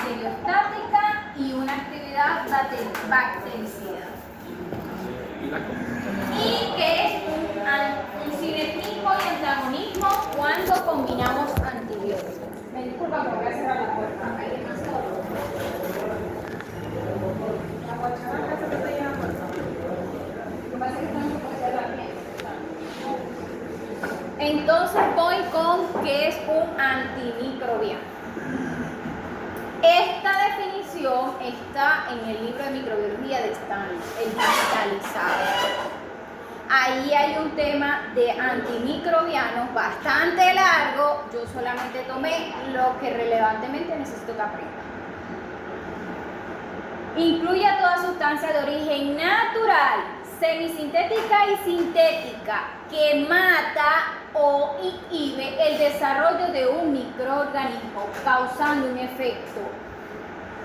bacteriostática y una actividad bactericida. Y que es un sinergismo y antagonismo cuando combinamos antibióticos. Me disculpa, me voy a cerrar la puerta. Hay demasiado ruido. La guachamaya se te llena por favor. Lo que pasa es que estamos por cerrar bien. Entonces voy con qué es un antimicrobiano. Esta definición está en el libro de microbiología de Stanley, el digitalizado. Ahí hay un tema de antimicrobianos bastante largo. Yo solamente tomé lo que relevantemente necesito que aprendan. Incluye a toda sustancia de origen natural, semisintética y sintética que mata o inhibe el desarrollo de un microorganismo, causando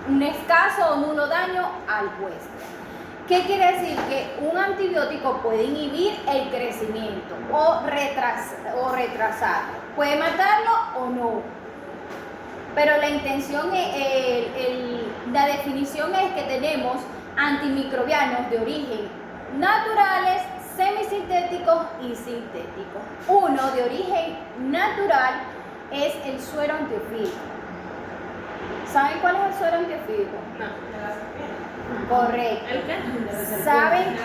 un escaso o nulo daño al huésped. ¿Qué quiere decir? Que un antibiótico puede inhibir el crecimiento o retrasarlo. Puede matarlo o no. Pero la intención, la definición es que tenemos antimicrobianos de origen naturales, semisintéticos y sintéticos. Uno de origen natural es el suero antiofídico. ¿Saben cuál es el suero antiofídico? No, de la serpiente. Correcto. ¿El qué? ¿Saben?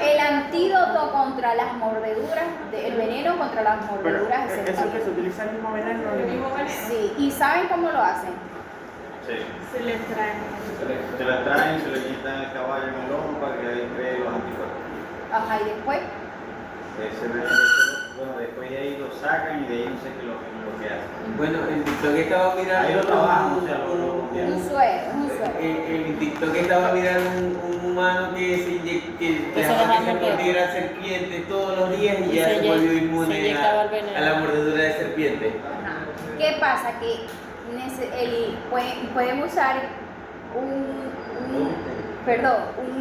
El antídoto contra las mordeduras, el veneno contra las mordeduras de ¿Eso que se utiliza el mismo veneno? ¿El mismo veneno? Sí, ¿y saben cómo lo hacen? Sí. Se le trae. Se la traen, se le quitan el caballo en el lomo para que ahí cree los anticuerpos. Ajá, y después, Bueno, después de ahí lo sacan y de ahí no sé qué es lo que hacen. Bueno, en TikTok estaba mirando. Ahí lo trabajan, o sea, un suero. En TikTok estaba mirando un humano que se dejaba dejaba que se morder. mordiera serpientes todos los días y Y ya se se volvió se inmune inyectaba el veneno. a la mordedura de serpiente. Ajá. ¿Qué pasa? Que pueden usar un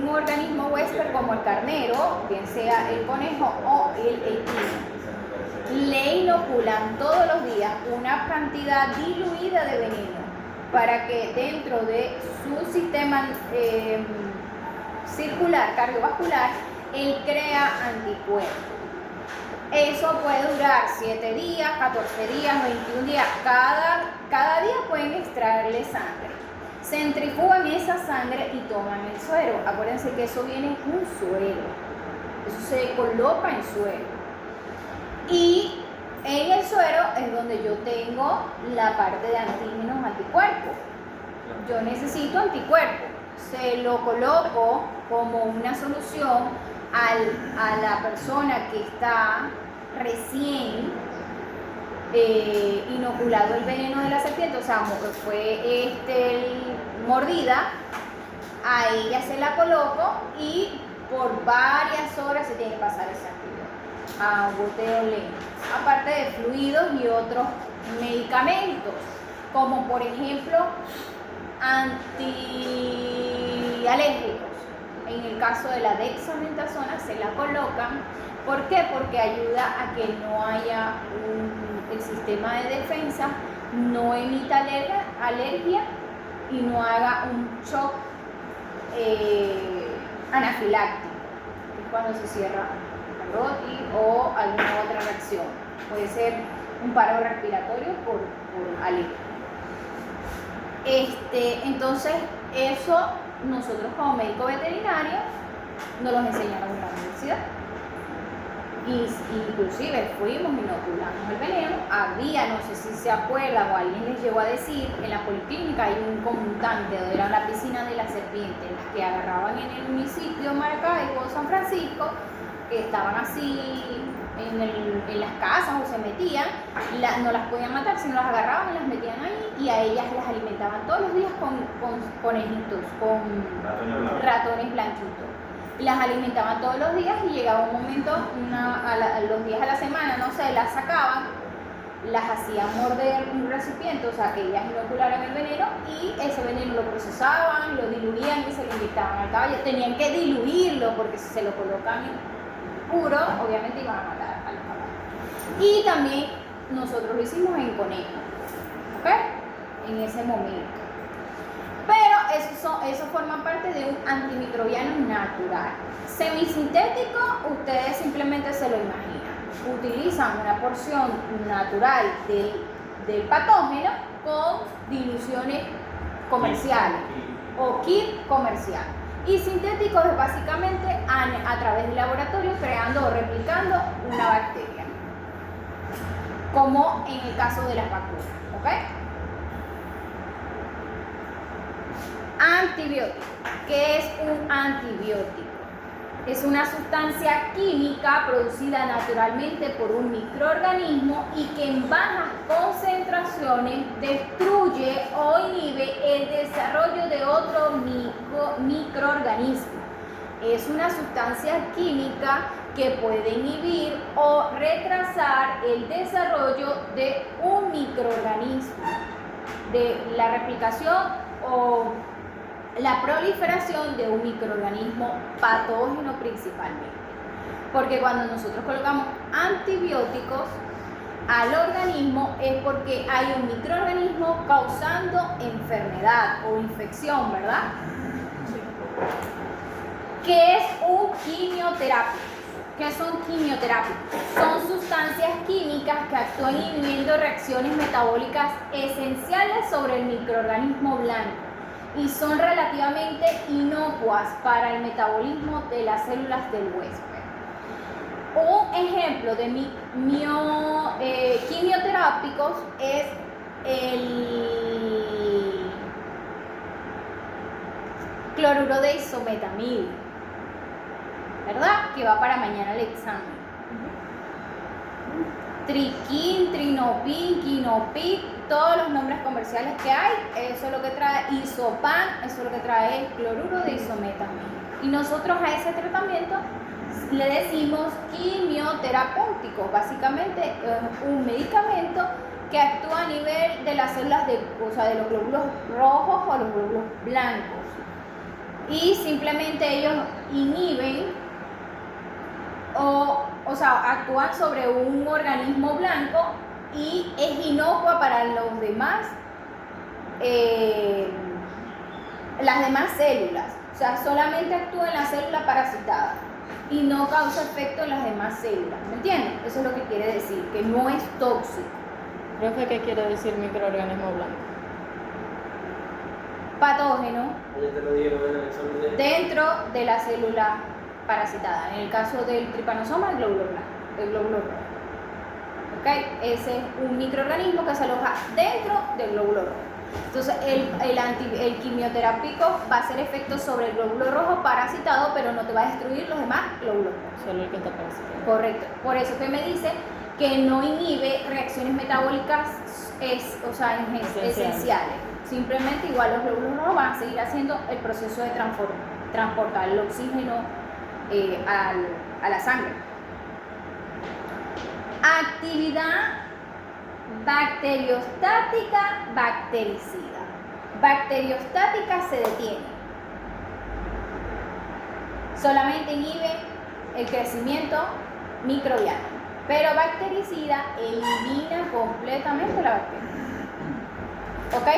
organismo huésped como el carnero, bien sea el conejo o el equino. Le inoculan todos los días una cantidad diluida de veneno para que dentro de su sistema circular, cardiovascular, él crea anticuerpos. Eso puede durar 7 días, 14 días, 21 días. Cada día pueden extraerle sangre. Centrifugan esa sangre y toman el suero. Acuérdense que eso viene en un suero. Eso se coloca en suero. Y en el suero es donde yo tengo la parte de antígenos, anticuerpos. Yo necesito anticuerpos. Se lo coloco como una solución a la persona que está recién inoculado el veneno de la serpiente, o sea, fue mordida, a ella se la coloco y por varias horas se tiene que pasar ese antibiótico a goteo lento, aparte de fluidos y otros medicamentos, como por ejemplo antialérgicos. En el caso de la dexametasona se la colocan. ¿Por qué? Porque ayuda a que no haya el sistema de defensa no emita alergia y no haga un shock anafiláctico, que es cuando se cierra la glotis o alguna otra reacción. Puede ser un paro respiratorio por alergia. Entonces, eso nosotros como médicos veterinarios nos los enseñaron en la universidad. Inclusive fuimos, inoculamos el veneno. Había, no sé si se acuerdan o alguien les llegó a decir, en la policlínica hay un tanque donde era la piscina de la serpiente, las que agarraban en el municipio de Maracaibo, San Francisco, que estaban así en las casas o se metían, no las podían matar, sino las agarraban y las metían ahí y a ellas las alimentaban todos los días con conejitos, con ratones blanquitos. Las alimentaban todos los días y llegaba un momento, los días a la semana, no sé, las sacaban, las hacían morder un recipiente, o sea, que ellas inocularan el veneno y ese veneno lo procesaban, lo diluían y se lo inyectaban al caballo. Tenían que diluirlo porque si se lo colocan puro, obviamente iban a matar a los caballos. Y también nosotros lo hicimos en conejo, ¿ok? En ese momento. eso forma parte de un antimicrobiano natural. Semisintético, ustedes simplemente se lo imaginan. Utilizan una porción natural del patógeno con diluciones comerciales o kit comercial. Y sintético es básicamente a través del laboratorio creando o replicando una bacteria, como en el caso de las vacunas, ¿ok? Antibiótico. ¿Qué es un antibiótico? Es una sustancia química producida naturalmente por un microorganismo y que en bajas concentraciones destruye o inhibe el desarrollo de otro microorganismo. Es una sustancia química que puede inhibir o retrasar el desarrollo de un microorganismo, de la replicación o la proliferación de un microorganismo patógeno principalmente. Porque cuando nosotros colocamos antibióticos al organismo es porque hay un microorganismo causando enfermedad o infección, ¿verdad? ¿Qué es un quimioterápico? ¿Qué son quimioterápicos? Son sustancias químicas que actúan inhibiendo reacciones metabólicas esenciales sobre el microorganismo blanco y son relativamente inocuas para el metabolismo de las células del huésped. Un ejemplo de quimioterápicos es el cloruro de isometamil, ¿verdad? Que va para mañana el examen. Triquín, trinopin, quinopin, todos los nombres comerciales que hay, eso es lo que trae. Isopan, eso es lo que trae cloruro de isometamil. Y nosotros a ese tratamiento le decimos quimioterapéutico. Básicamente es un medicamento que actúa a nivel de las células de los glóbulos rojos o los glóbulos blancos. Y simplemente ellos inhiben o sea, actúan sobre un organismo blanco y es inocua para los demás, las demás células. O sea, solamente actúa en la célula parasitada y no causa efecto en las demás células. ¿Me entienden? Eso es lo que quiere decir, que no es tóxico. Profe, ¿qué quiere decir microorganismo blanco? Patógeno Ya te lo dieron en el examen de... dentro de la célula parasitada. En el caso del trypanosoma, el glóbulo blanco, el glóbulo rojo. ¿Ok? Ese es un microorganismo que se aloja dentro del glóbulo rojo. Entonces, el quimioterápico va a hacer efecto sobre el glóbulo rojo parasitado, pero no te va a destruir los demás glóbulos rojos. Solo el que está parasitado. Correcto. Por eso que me dice que no inhibe reacciones metabólicas esenciales. Simplemente igual los glóbulos rojos van a seguir haciendo el proceso de transportar el oxígeno a la sangre. Actividad bacteriostática bactericida. Bacteriostática se detiene. Solamente inhibe el crecimiento microbiano. Pero bactericida elimina completamente la bacteria. ¿Ok?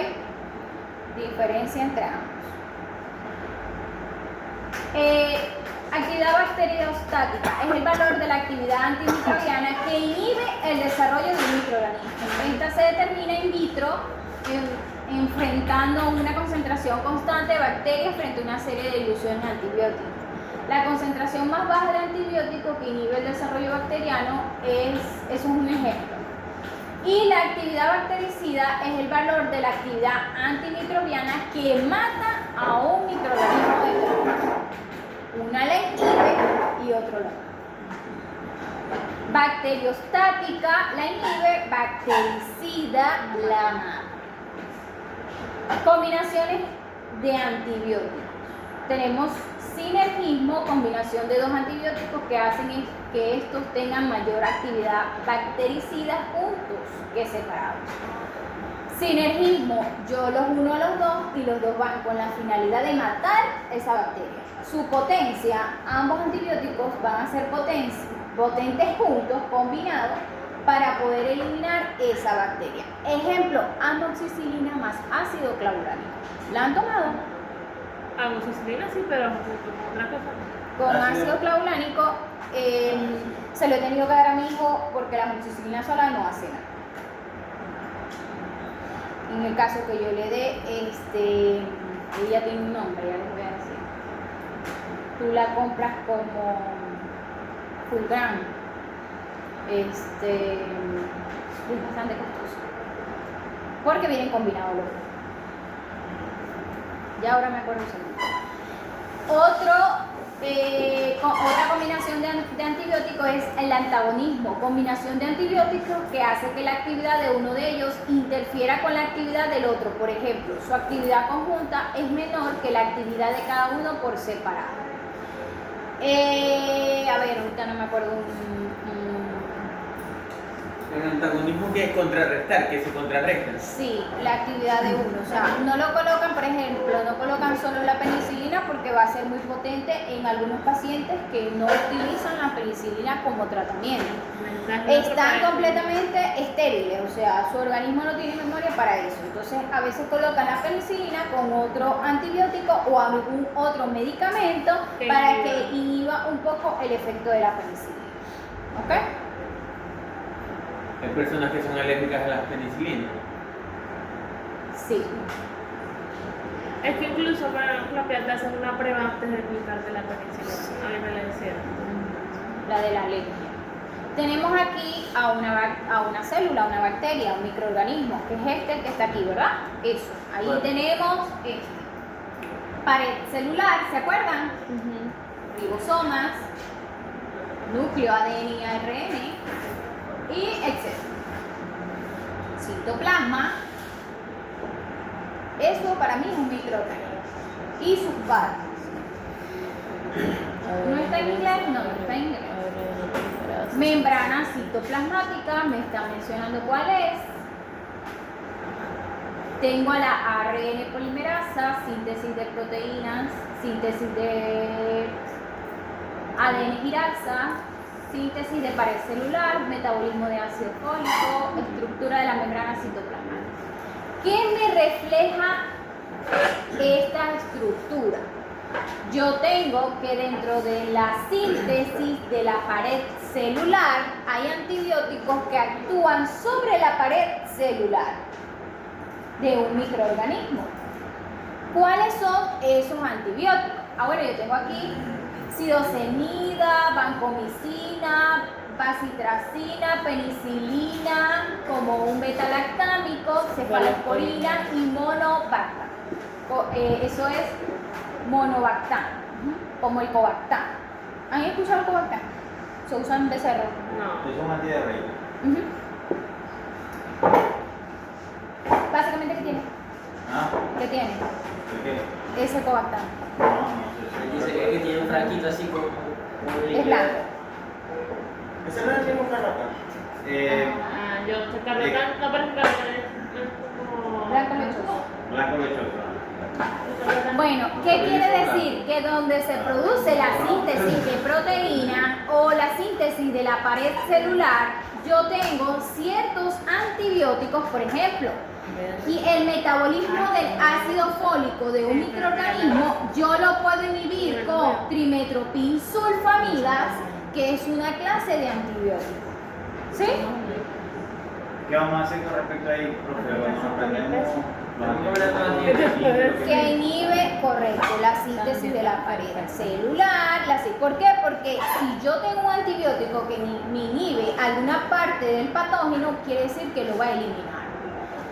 Diferencia entre ambos. Actividad bacteriostática es el valor de la actividad antimicrobiana que inhibe el desarrollo de un microorganismo. Esta se determina in vitro enfrentando una concentración constante de bacterias frente a una serie de diluciones antibióticas. La concentración más baja de antibiótico que inhibe el desarrollo bacteriano eso es un ejemplo. Y la actividad bactericida es el valor de la actividad antimicrobiana que mata a un microorganismo determinado. Una la inhibe y otro la mata. Bacteriostática la inhibe, bactericida la mata. Combinaciones de antibióticos. Tenemos sinergismo, combinación de dos antibióticos que hacen que estos tengan mayor actividad bactericida juntos que separados. Sinergismo, yo los uno a los dos y los dos van con la finalidad de matar esa bacteria. Su potencia, ambos antibióticos van a ser potentes juntos, combinados, para poder eliminar esa bacteria. Ejemplo, amoxicilina más ácido clorhídrico. ¿La han tomado? Amoxicilina sí, pero como otra cosa no. Con Ácido. ácido clavulánico se lo he tenido que dar a mi hijo porque la amoxicilina sola no hace nada. En el caso que yo le dé, ella tiene un nombre, ya les voy a decir. Tú la compras como Fulgran. Es bastante costoso. Porque vienen combinados los dos. Ya ahora me acuerdo un segundo. Otra combinación de antibióticos es el antagonismo, combinación de antibióticos que hace que la actividad de uno de ellos interfiera con la actividad del otro. Por ejemplo, su actividad conjunta es menor que la actividad de cada uno por separado. A ver, ahorita no me acuerdo El antagonismo que es contrarrestar, que se contrarrestan. Sí, la actividad de uno. O sea, no lo colocan, por ejemplo, no colocan solo la penicilina porque va a ser muy potente en algunos pacientes que no utilizan la penicilina como tratamiento. Están completamente estériles, o sea, su organismo no tiene memoria para eso. Entonces, a veces colocan la penicilina con otro antibiótico o algún otro medicamento para que inhiba un poco el efecto de la penicilina. ¿Ok? Hay personas que son alérgicas a las penicilinas. Sí. Es que incluso para Claudia te hacen una prueba antes de aplicarte la penicilina. A mí me la hicieron. La de la alergia. Tenemos aquí a una célula, una bacteria, un microorganismo, que es el que está aquí, ¿verdad? Eso. Ahí Bueno. tenemos pared celular, ¿se acuerdan? Ribosomas, núcleo, ADN y ARN, y etc. Citoplasma. Eso para mí es un microorganismo. Y sus partes. ¿No está en inglés? No, no está en inglés. Membrana citoplasmática, me está mencionando cuál es. Tengo a la ARN polimerasa, síntesis de proteínas, síntesis de ADN girasa, síntesis de pared celular, metabolismo de ácido fólico, estructura de la membrana citoplasmática. ¿Qué me refleja esta estructura? Yo tengo que dentro de la síntesis de la pared celular hay antibióticos que actúan sobre la pared celular de un microorganismo. ¿Cuáles son esos antibióticos? Bueno, yo tengo aquí sidocenida, vancomicina, bacitracina, penicilina, como un beta-lactámico, cefalosporina y monobactam. Eso es monobactam, como el cobactam. ¿Han escuchado el cobactam? Se usa en becerro. No. Es un antidiarreico. Básicamente, ¿qué tiene? ¿Ah? ¿Qué tiene? ¿De qué? Ese cobactam. No, no sé. Dice que tiene un franquito así como Es blanco. ¿Ese no es el mismo carraca? Yo estoy cargando, no, pero es como. Blanco lechoso. Blanco lechoso. Bueno, ¿qué quiere decir? Que donde se produce la síntesis de proteína o la síntesis de la pared celular, yo tengo ciertos antibióticos, por ejemplo, y el metabolismo del ácido fólico de un microorganismo, yo lo puedo inhibir con trimetoprim-sulfamidas, que es una clase de antibiótico. ¿Sí? ¿Qué vamos a hacer con respecto a ahí, profe? Vamos a aprendemos Que inhibe, correcto, la síntesis de la pared celular. ¿Por qué? Porque si yo tengo un antibiótico que me inhibe alguna parte del patógeno, quiere decir que lo va a eliminar.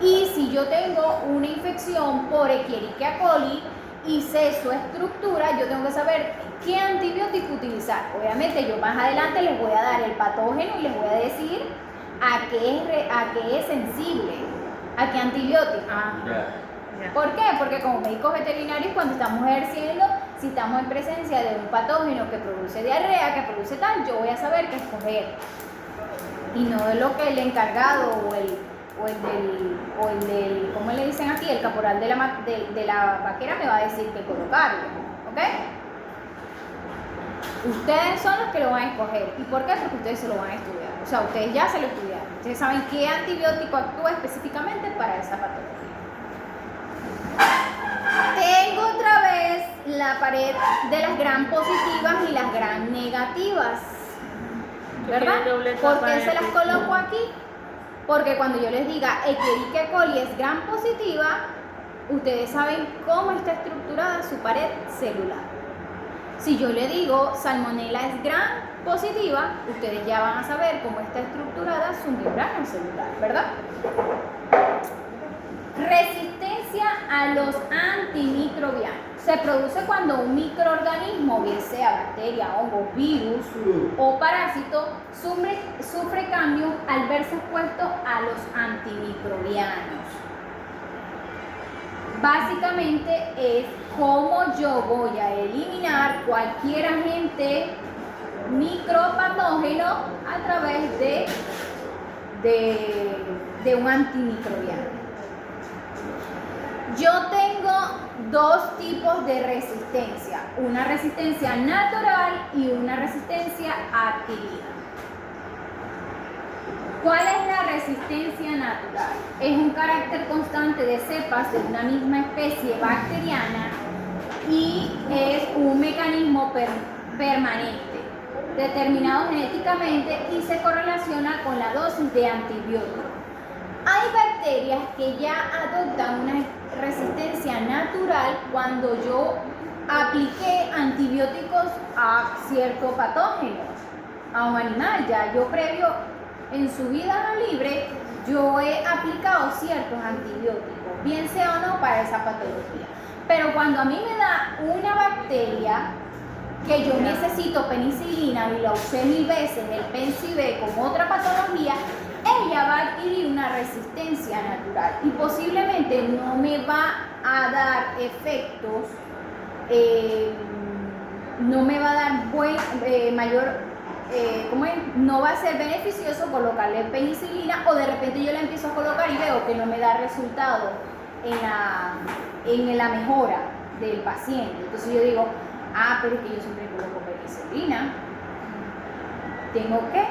Y si yo tengo una infección por Escherichia coli y sé su estructura, yo tengo que saber qué antibiótico utilizar. Obviamente yo más adelante les voy a dar el patógeno y les voy a decir a qué es sensible, a qué antibiótico. ¿Por qué? Porque como médicos veterinarios, cuando estamos ejerciendo, si estamos en presencia de un patógeno que produce diarrea, que produce tal, yo voy a saber qué escoger. Y no de lo que el encargado o el del, ¿cómo le dicen aquí? El caporal de la vaquera me va a decir que colocarlo. ¿Ok? Ustedes son los que lo van a escoger. ¿Y por qué? Porque ustedes se lo van a estudiar. O sea, ustedes ya se lo estudiaron. Ustedes saben qué antibiótico actúa específicamente para esa patología. Tengo otra vez la pared de las gram positivas y las gram negativas, ¿verdad? Tiene doble ¿Por capa qué de se las piscina. coloco aquí? Porque cuando yo les diga Escherichia coli es gram positiva, ustedes saben cómo está estructurada su pared celular. Si yo le digo Salmonella es gram positiva, ustedes ya van a saber cómo está estructurada su membrana celular, ¿verdad? Resistencia a los antimicrobianos. Se produce cuando un microorganismo, bien sea bacteria, hongo, virus o parásito, sufre cambios al verse expuesto a los antimicrobianos. Básicamente es cómo yo voy a eliminar cualquier agente micropatógeno a través de un antimicrobiano. Yo tengo dos tipos de resistencia, una resistencia natural y una resistencia adquirida. ¿Cuál es la resistencia natural? Es un carácter constante de cepas de una misma especie bacteriana y es un mecanismo permanente, determinado genéticamente y se correlaciona con la dosis de antibiótico. Hay bacterias que ya adoptan una resistencia natural cuando yo apliqué antibióticos a cierto patógeno, a un animal. Ya yo previo en su vida libre, yo he aplicado ciertos antibióticos, bien sea o no para esa patología. Pero cuando a mí me da una bacteria que yo necesito penicilina y la usé 1000 veces, el Pensibe con otra patología, ella va a adquirir una resistencia natural y posiblemente no me va a dar efectos, no me va a dar no va a ser beneficioso colocarle penicilina, o de repente yo la empiezo a colocar y veo que no me da resultado en la mejora del paciente. Entonces yo digo, pero es que yo siempre coloco penicilina, tengo que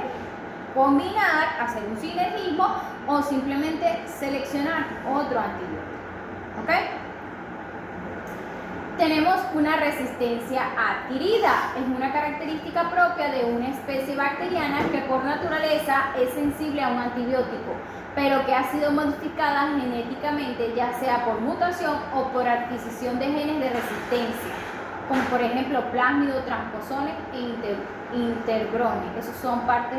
combinar, hacer un sinergismo o simplemente seleccionar otro antibiótico. ¿Ok? Tenemos una resistencia adquirida. Es una característica propia de una especie bacteriana que por naturaleza es sensible a un antibiótico, pero que ha sido modificada genéticamente, ya sea por mutación o por adquisición de genes de resistencia, como por ejemplo plásmidos, transposones e intergrones. Esos son partes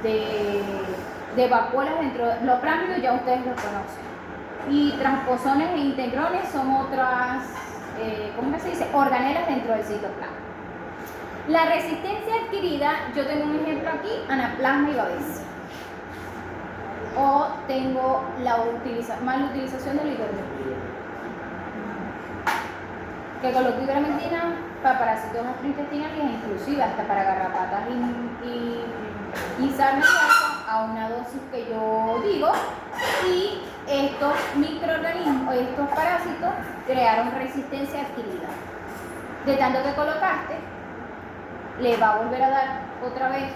de vacuolas dentro de los plásmidos, ya ustedes los conocen. Y transposones e integrones son otras, ¿cómo se dice? Organelas dentro del citoplasma. La resistencia adquirida, yo tengo un ejemplo aquí, anaplasma y babesia. O tengo la mala utilización del ivermectina. Que coloco ivermectina para parásitos gastrointestinales, inclusive hasta para garrapatas y sarna a una dosis que yo digo, y estos microorganismos, estos parásitos crearon resistencia adquirida. De tanto que colocaste, le va a volver a dar otra vez,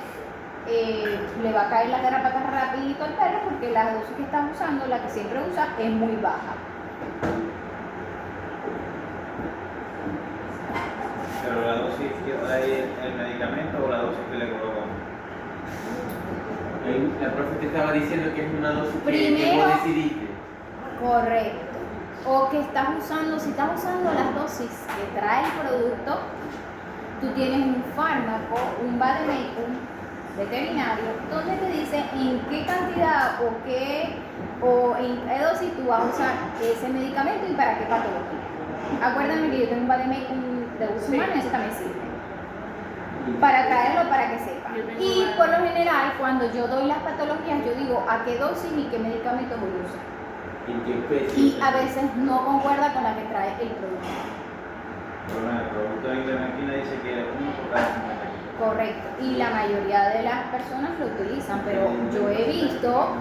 le va a caer las garrapatas rapidito al perro porque la dosis que estás usando, la que siempre usas, es muy baja. Pero la dosis que trae el medicamento o la dosis que le colocamos. La profe te estaba diciendo que es una dosis que Primero, vos decidiste. correcto. O que estás usando, si estás usando las dosis que trae el producto, tú tienes un fármaco, un vademecum veterinario, donde te dice en qué cantidad o en qué dosis tú vas a usar ese medicamento y para qué patología. Acuérdame que yo tengo un vademecum de uso humano, eso también sirve. Para traerlo para que sepan. Y por lo general, cuando yo doy las patologías, yo digo a qué dosis y qué medicamento voy a usar. ¿En qué especie? Y a veces no concuerda con la que trae el producto. Pero bueno, el producto de ivermectina dice que es uno por cada 50 kilos. Correcto. Y la mayoría de las personas lo utilizan, pero yo he visto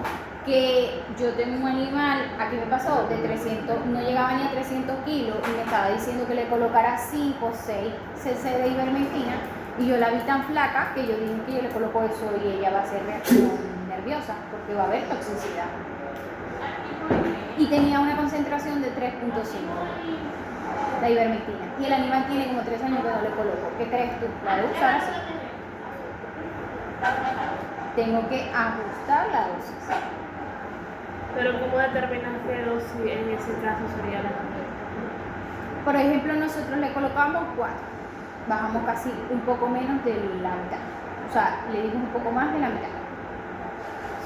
que yo tengo un animal, aquí me pasó, de 300, no llegaba ni a 300 kilos y me estaba diciendo que le colocara 5 o 6 cc de ivermectina y yo la vi tan flaca que yo dije que yo le coloco eso y ella va a hacer reacción nerviosa porque va a haber toxicidad. Y tenía una concentración de 3.5. la ivermectina. Y el animal tiene como 3 años que no le coloco. ¿Qué crees tú? ¿La debo usar así? Tengo que ajustar la dosis. Pero ¿cómo determinas qué dosis en ese caso sería la mejor? Por ejemplo, nosotros le colocamos 4. Bajamos casi un poco menos de la mitad. O sea, le dimos un poco más de la mitad.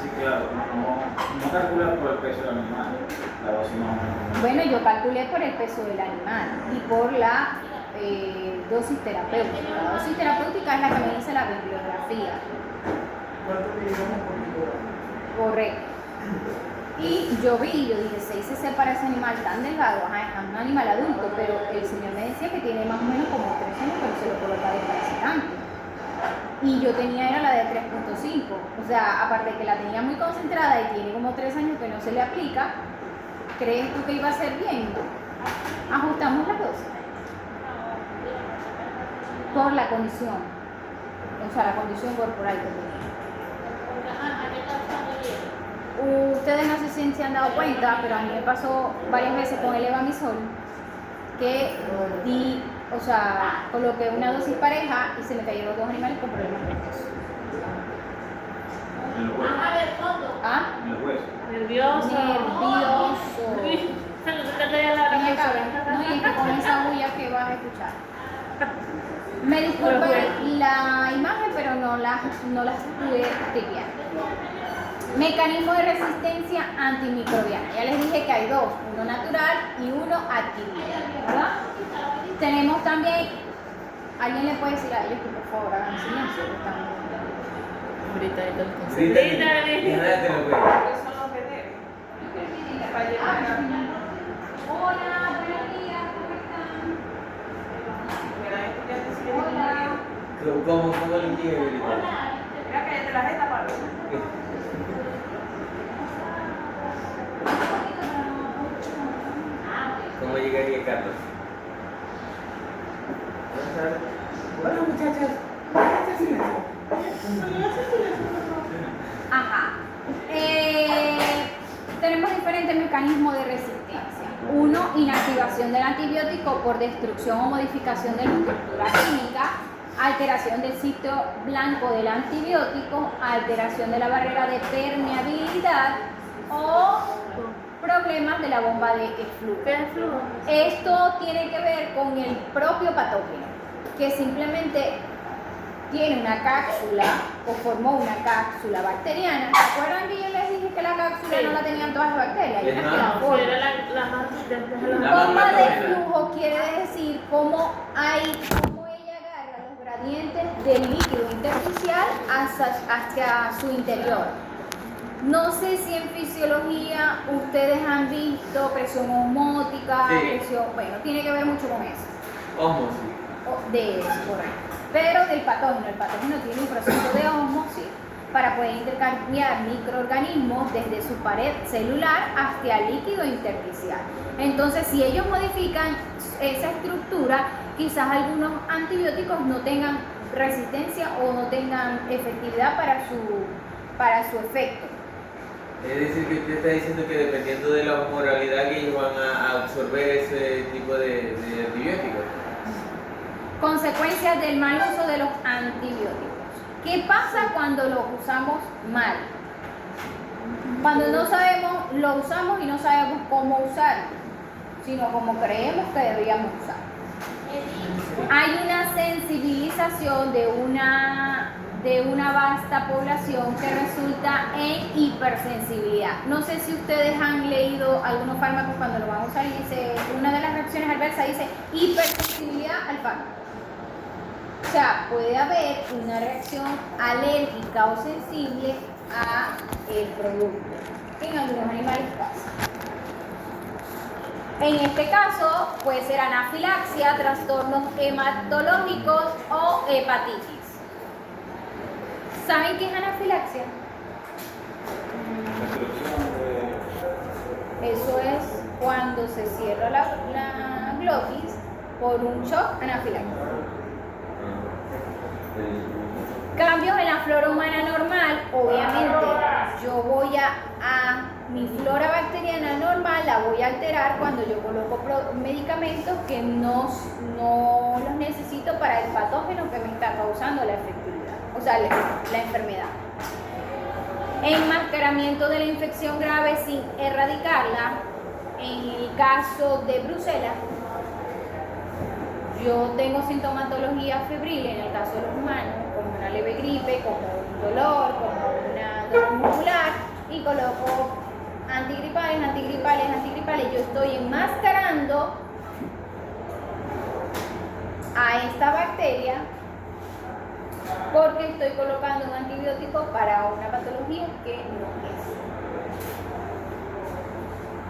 Sí, claro, no calculas por el peso del animal, la dosis más o menos. Bueno, yo calculé por el peso del animal y por la dosis terapéutica. La dosis terapéutica es la que me dice la bibliografía. ¿Cuántos miligramos por kilo? Correcto. Y yo dije, 6 cc para ese animal tan delgado, ajá, es un animal adulto, pero el señor me decía que tiene más o menos como 3 años, pero se lo coloca desparasitante. Y yo tenía era la de 3.5, o sea, aparte de que la tenía muy concentrada y tiene como 3 años que no se le aplica, ¿crees tú que iba a ser bien? Ajustamos la dosis por la condición, o sea, la condición corporal que tenía. Ustedes no sé si se han dado cuenta, pero a mí me pasó varias veces con el Levamisol que coloqué una dosis pareja y se me cayeron los 2 animales con problemas de peso. En los huesos. ¿Ah? En los huesos. Nervioso. Nervioso. No se te cae la En el cabello. cabeza. No, y es que con esa bulla que vas a escuchar. Me disculpan la imagen, pero no las pude tipear. Mecanismo de resistencia antimicrobiana. Ya les dije que hay 2, uno natural y uno adquirido, ¿verdad? Tenemos también, alguien le puede decir a ellos que por favor hagan silencio, que están Ahorita ahí te lo consigo. Grítale. Y nada te lo veo. Hola, buenos días, ¿cómo están? Hola. ¿Cómo le quiere gritar? ¿Cómo llegaría Carlos? Bueno, muchachas, Ajá. Tenemos diferentes mecanismos de resistencia. Uno, inactivación del antibiótico por destrucción o modificación de la estructura química, alteración del sitio blanco del antibiótico, alteración de la barrera de permeabilidad o problemas de la bomba de flujo. ¿Qué es flujo? Esto tiene que ver con el propio patógeno, que simplemente tiene una cápsula o formó una cápsula bacteriana. ¿Se acuerdan que yo les dije que la cápsula no la tenían todas las bacterias? Hay unas que la Sí, forman. era la más resistente a La la más Bomba de patógena. flujo quiere decir cómo ella agarra los gradientes del líquido intersticial hacia su interior. No sé si en fisiología ustedes han visto presión osmótica, Sí. bueno, tiene que ver mucho con eso. Osmosis. De eso, correcto. Pero del patógeno, el patógeno tiene un proceso de ósmosis para poder intercambiar microorganismos desde su pared celular hacia el líquido intersticial. Entonces, si ellos modifican esa estructura, quizás algunos antibióticos no tengan resistencia o no tengan efectividad para su efecto. Es decir, que usted está diciendo que dependiendo de la osmoralidad que ellos van a absorber ese tipo de antibióticos. Consecuencias del mal uso de los antibióticos. ¿Qué pasa cuando los usamos mal? Cuando no sabemos, lo usamos y no sabemos cómo usarlo, sino como creemos que deberíamos usar. Hay una sensibilización de una vasta población que resulta en hipersensibilidad. No sé si ustedes han leído algunos fármacos cuando lo van a usar y dice, una de las reacciones adversas dice hipersensibilidad al fármaco. O sea, puede haber una reacción alérgica o sensible a el producto. En algunos animales pasa. En este caso puede ser anafilaxia, trastornos hematológicos o hepatitis. ¿Saben qué es anafilaxia? Eso es cuando se cierra la glotis por un shock anafiláctico. Cambios en la flora humana normal, obviamente yo voy a mi flora bacteriana normal la voy a alterar cuando yo coloco medicamentos que no los necesito para el patógeno que me está causando la efectividad, o sea, la enfermedad. Enmascaramiento de la infección grave sin erradicarla. En el caso de brucela, yo tengo sintomatología febril en el caso de los humanos, como una leve gripe, como un dolor, como una dolor muscular, y coloco antigripales. Yo estoy enmascarando a esta bacteria porque estoy colocando un antibiótico para una patología que no es.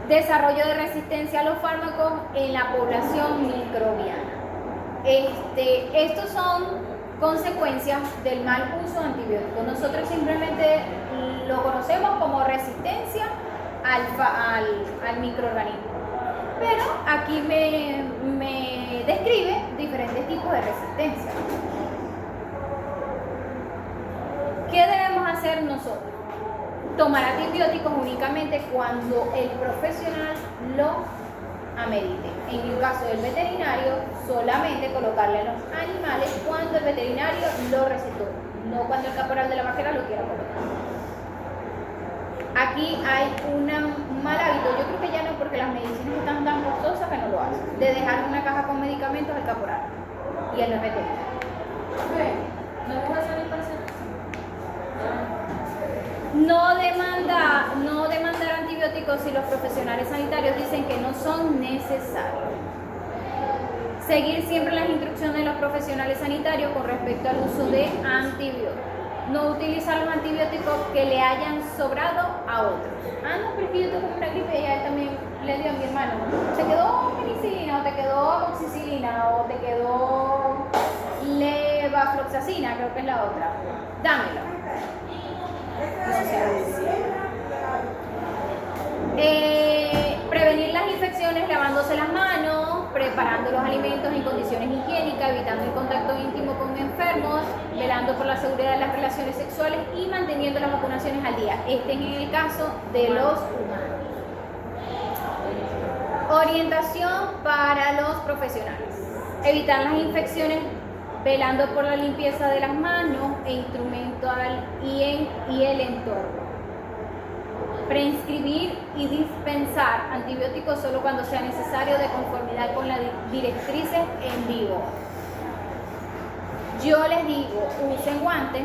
Desarrollo de resistencia a los fármacos en la población microbiana. Estos son consecuencias del mal uso de antibióticos. Nosotros simplemente lo conocemos como resistencia al microorganismo. Pero aquí me describe diferentes tipos de resistencia. ¿Qué debemos hacer nosotros? Tomar antibióticos únicamente cuando el profesional lo amerite. En el caso del veterinario, solamente colocarle a los animales cuando el veterinario lo recetó, no cuando el caporal de la vaquera lo quiera colocar. Aquí hay un mal hábito, yo creo que ya no, porque las medicinas están tan costosas que no lo hacen, de dejar una caja con medicamentos al caporal y a los veterinarios. ¿No vamos a hacer el parcial? No demandar antibióticos si los profesionales sanitarios dicen que no son necesarios. Seguir siempre las instrucciones de los profesionales sanitarios con respecto al uso de antibióticos. No utilizar los antibióticos que le hayan sobrado a otros. No, pero es que yo tengo una gripe y a él también le dio a mi hermano. ¿Te quedó penicilina o te quedó amoxicilina o te quedó levofloxacina? Creo que es la otra. Dámelo. Prevenir las infecciones lavándose las manos, preparando los alimentos en condiciones higiénicas, evitando el contacto íntimo con enfermos, velando por la seguridad de las relaciones sexuales y manteniendo las vacunaciones al día. Este es en el caso de los humanos. Orientación para los profesionales. Evitar las infecciones velando por la limpieza de las manos e instrumental y el entorno. Prescribir y dispensar antibióticos solo cuando sea necesario de conformidad con las directrices en vivo. Yo les digo, usen guantes.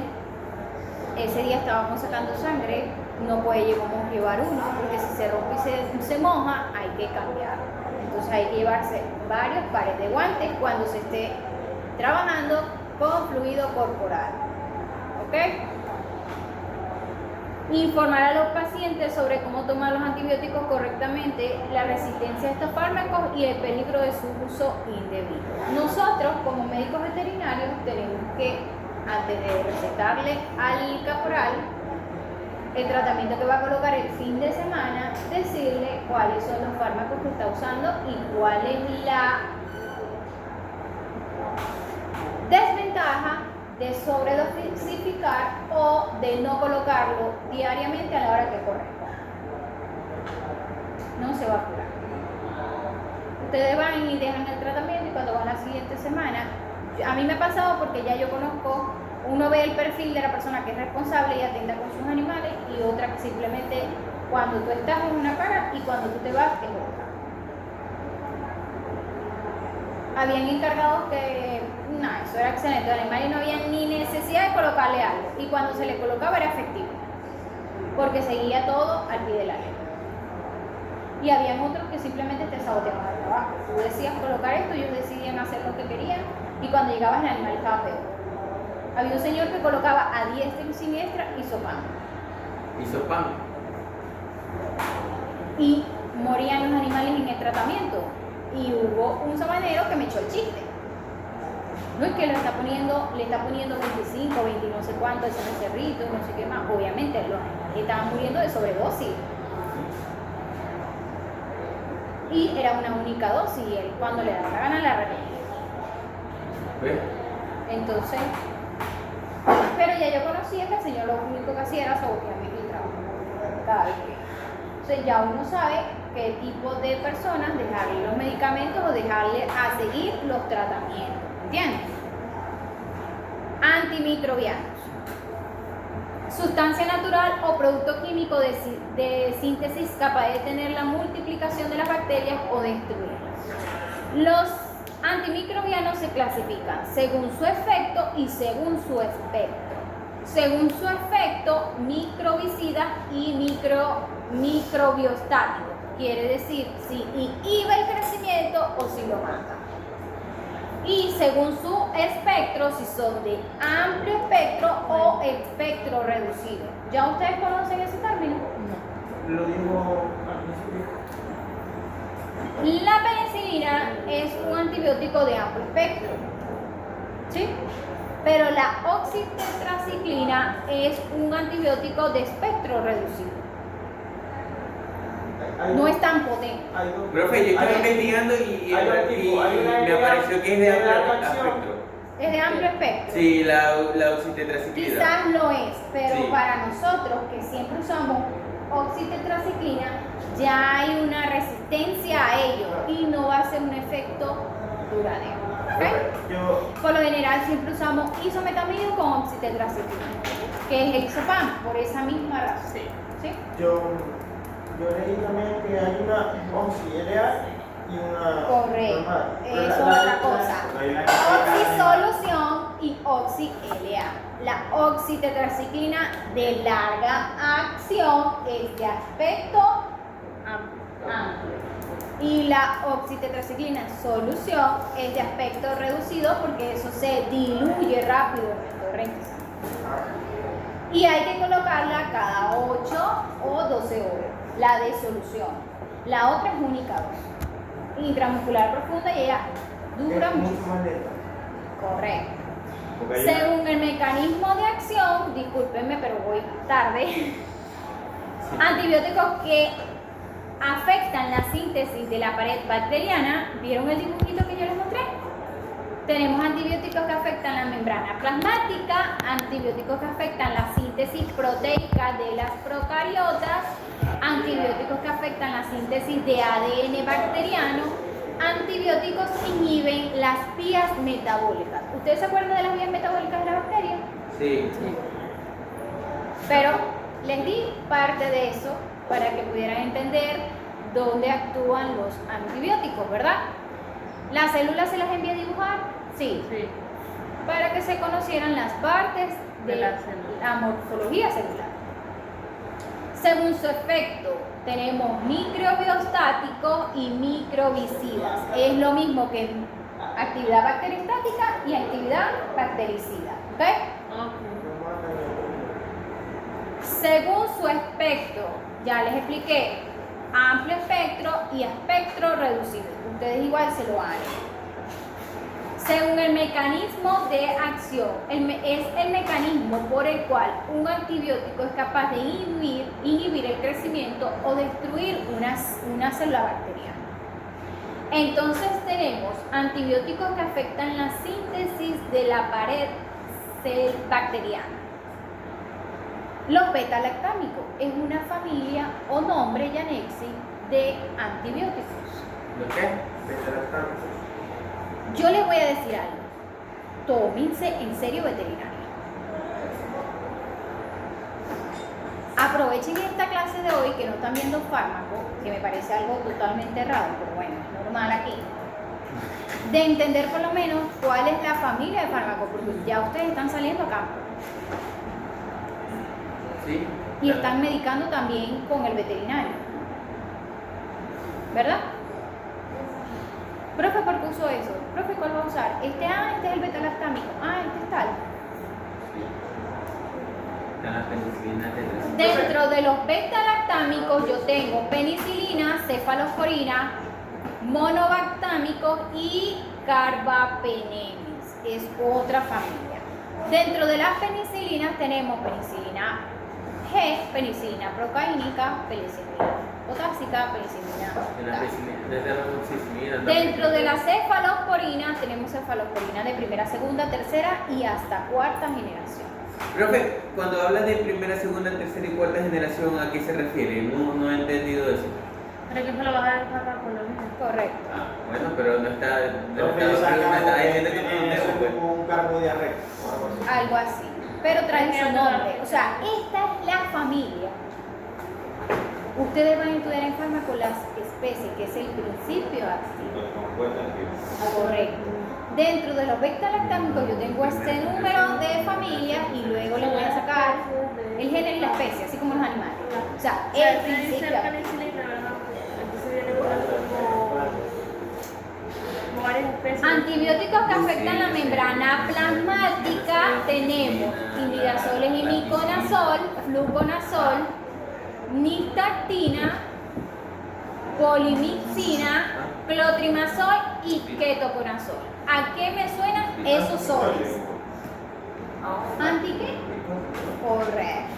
Ese día estábamos sacando sangre, no podemos llevar uno porque si se rompe y se moja hay que cambiar. Entonces hay que llevarse varios pares de guantes cuando se esté trabajando con fluido corporal. ¿Ok? Informar a los pacientes sobre cómo tomar los antibióticos correctamente, la resistencia a estos fármacos y el peligro de su uso indebido. Nosotros, como médicos veterinarios, tenemos que, antes de recetarle al caporal el tratamiento que va a colocar el fin de semana, decirle cuáles son los fármacos que está usando y cuál es la desventaja de sobredosificar o de no colocarlo diariamente a la hora que corresponda. No se va a curar. Ustedes van y dejan el tratamiento y cuando van la siguiente semana, a mí me ha pasado porque ya yo conozco, uno ve el perfil de la persona que es responsable y atenta con sus animales y otra que simplemente cuando tú estás es una cara y cuando tú te vas es otra. Habían encargados que, eso era excelente, el animal y no había ni necesidad de colocarle algo y cuando se le colocaba era efectivo porque seguía todo al pie de la letra. Y habían otros que simplemente te saboteaban el trabajo. Tú decías colocar esto, ellos decidían hacer lo que querían y cuando llegabas el animal estaba peor. Había un señor que colocaba a diestra y siniestra hisopam. Hisopam. Y morían los animales en el tratamiento. Y hubo un sabanero que me echó el chiste. No es que le está poniendo 25, 20, no sé cuánto, ese becerrito, no sé qué más. Obviamente los animales estaban muriendo de sobredosis. Y era una única dosis y él cuando le daba la gana la repetía. ¿Ves? Entonces, Pero ya yo conocía que el Señor lo único que hacía era sabotearme el trabajo. Cada vez que. Entonces ya uno sabe qué tipo de personas dejarle los medicamentos o dejarle a seguir los tratamientos. ¿Entiendes? Antimicrobianos. Sustancia natural o producto químico de síntesis capaz de detener la multiplicación de las bacterias o destruirlas. Los antimicrobianos se clasifican según su efecto y según su espectro. Según su efecto, microbicida y microbiostático. Quiere decir si inhibe el crecimiento o si lo mata. Y según su espectro, si son de amplio espectro o espectro reducido. ¿Ya ustedes conocen ese término? Lo dijo al principio. La penicilina es un antibiótico de amplio espectro, ¿sí? Pero la oxitetraciclina es un antibiótico de espectro reducido. No es tan potente. Profe, yo estaba investigando y me pareció que es de amplio espectro. Es de amplio espectro. Sí, la oxitetraciclina. Quizás lo es, pero Sí. para nosotros que siempre usamos oxitetraciclina, ya hay una resistencia a ello y no va a ser un efecto duradero. ¿Ok? Por lo general siempre usamos isometamida con oxitetraciclina, que es hexapam, por esa misma razón. ¿Sí? Yo leí también que hay una oxi-LA y una Correcto, normal. eso es otra cosa. Hay una que se Oxisolución y oxi-LA. La oxitetraciclina de larga acción es de aspecto amplio. Y la oxitetraciclina en solución es de aspecto reducido porque eso se diluye rápido en el torrente sanguíneo. Y hay que colocarla cada 8 o 12 horas, la de solución. La otra es única dosis, intramuscular profunda y ella dura Es mucho. mucho más lenta. Correcto. Porque hay una- Según el mecanismo de acción, discúlpenme, pero voy tarde, antibióticos que afectan la síntesis de la pared bacteriana. ¿Vieron el dibujito que yo les mostré? Tenemos antibióticos que afectan la membrana plasmática, antibióticos que afectan la síntesis proteica de las procariotas, antibióticos que afectan la síntesis de ADN bacteriano, antibióticos inhiben las vías metabólicas. ¿Ustedes se acuerdan de las vías metabólicas de la bacteria? Sí. Pero les di parte de eso para que pudieran entender dónde actúan los antibióticos, ¿verdad? ¿Las células se las envié a dibujar? Sí. Sí. Para que se conocieran las partes de De la célula. la morfología celular. Según su efecto, tenemos microbiostático y microbicidas. Es lo mismo que actividad bacteriostática y actividad bactericida. ¿Ok? Ok. Según su espectro, ya les expliqué, amplio espectro y espectro reducido. Ustedes igual se lo van a leer. Según el mecanismo de acción, es el mecanismo por el cual un antibiótico es capaz de inhibir el crecimiento o destruir una célula bacteriana. Entonces tenemos antibióticos que afectan la síntesis de la pared bacteriana. Los beta-lactámicos es una familia o nombre yanexi de antibióticos. ¿Lo qué? Beta-lactámicos. Yo les voy a decir algo. Tómense en serio veterinaria. Aprovechen esta clase de hoy que no están viendo fármaco, que me parece algo totalmente errado, pero bueno, es normal aquí. De entender por lo menos cuál es la familia de fármacos, porque ya ustedes están saliendo a campo. Sí. Y están medicando también con el veterinario. ¿Verdad? Profe, ¿por qué uso eso? Profe, ¿cuál va a usar? Este es el beta-lactámico. Este es tal. Están las penicilinas tetraciclinas. Dentro de los beta-lactámicos yo tengo penicilina, cefalosporina, monobactámicos y carbapenemis. Es otra familia. Dentro de las penicilinas tenemos penicilina G, penicilina procaínica, penicilina potásica, penicilina. Dentro de la cefalosporina tenemos cefalosporina de primera, segunda, tercera y hasta cuarta generación. Profe, cuando hablas de primera, segunda, tercera y cuarta generación, ¿a qué se refiere? No he entendido eso. Por ejemplo, lo vas a ver farmacología. Correcto. Ah, bueno, pero no está Profe, esa me está diciendo que tiene no eso pues. como un cargo de arreglo o algo así. Algo así. Pero trae su nombre. O sea, esta es la familia. Ustedes van a estudiar en fármaco las especies, que es el principio activo. Los compuestos que Correcto. Dentro de los beta-lactámicos yo tengo este número de familias y luego le voy a sacar el género y la especie, así como los animales. O sea, el principio activo. penicilina, ¿verdad? Entonces viene como varias especies. Antibióticos que afectan la membrana plasmática tenemos imidazoles y miconazol, fluconazol, niftatina, polimixina, clotrimazol y ketoconazol. ¿A qué me suenan esos soles? ¿Anti qué? Correcto.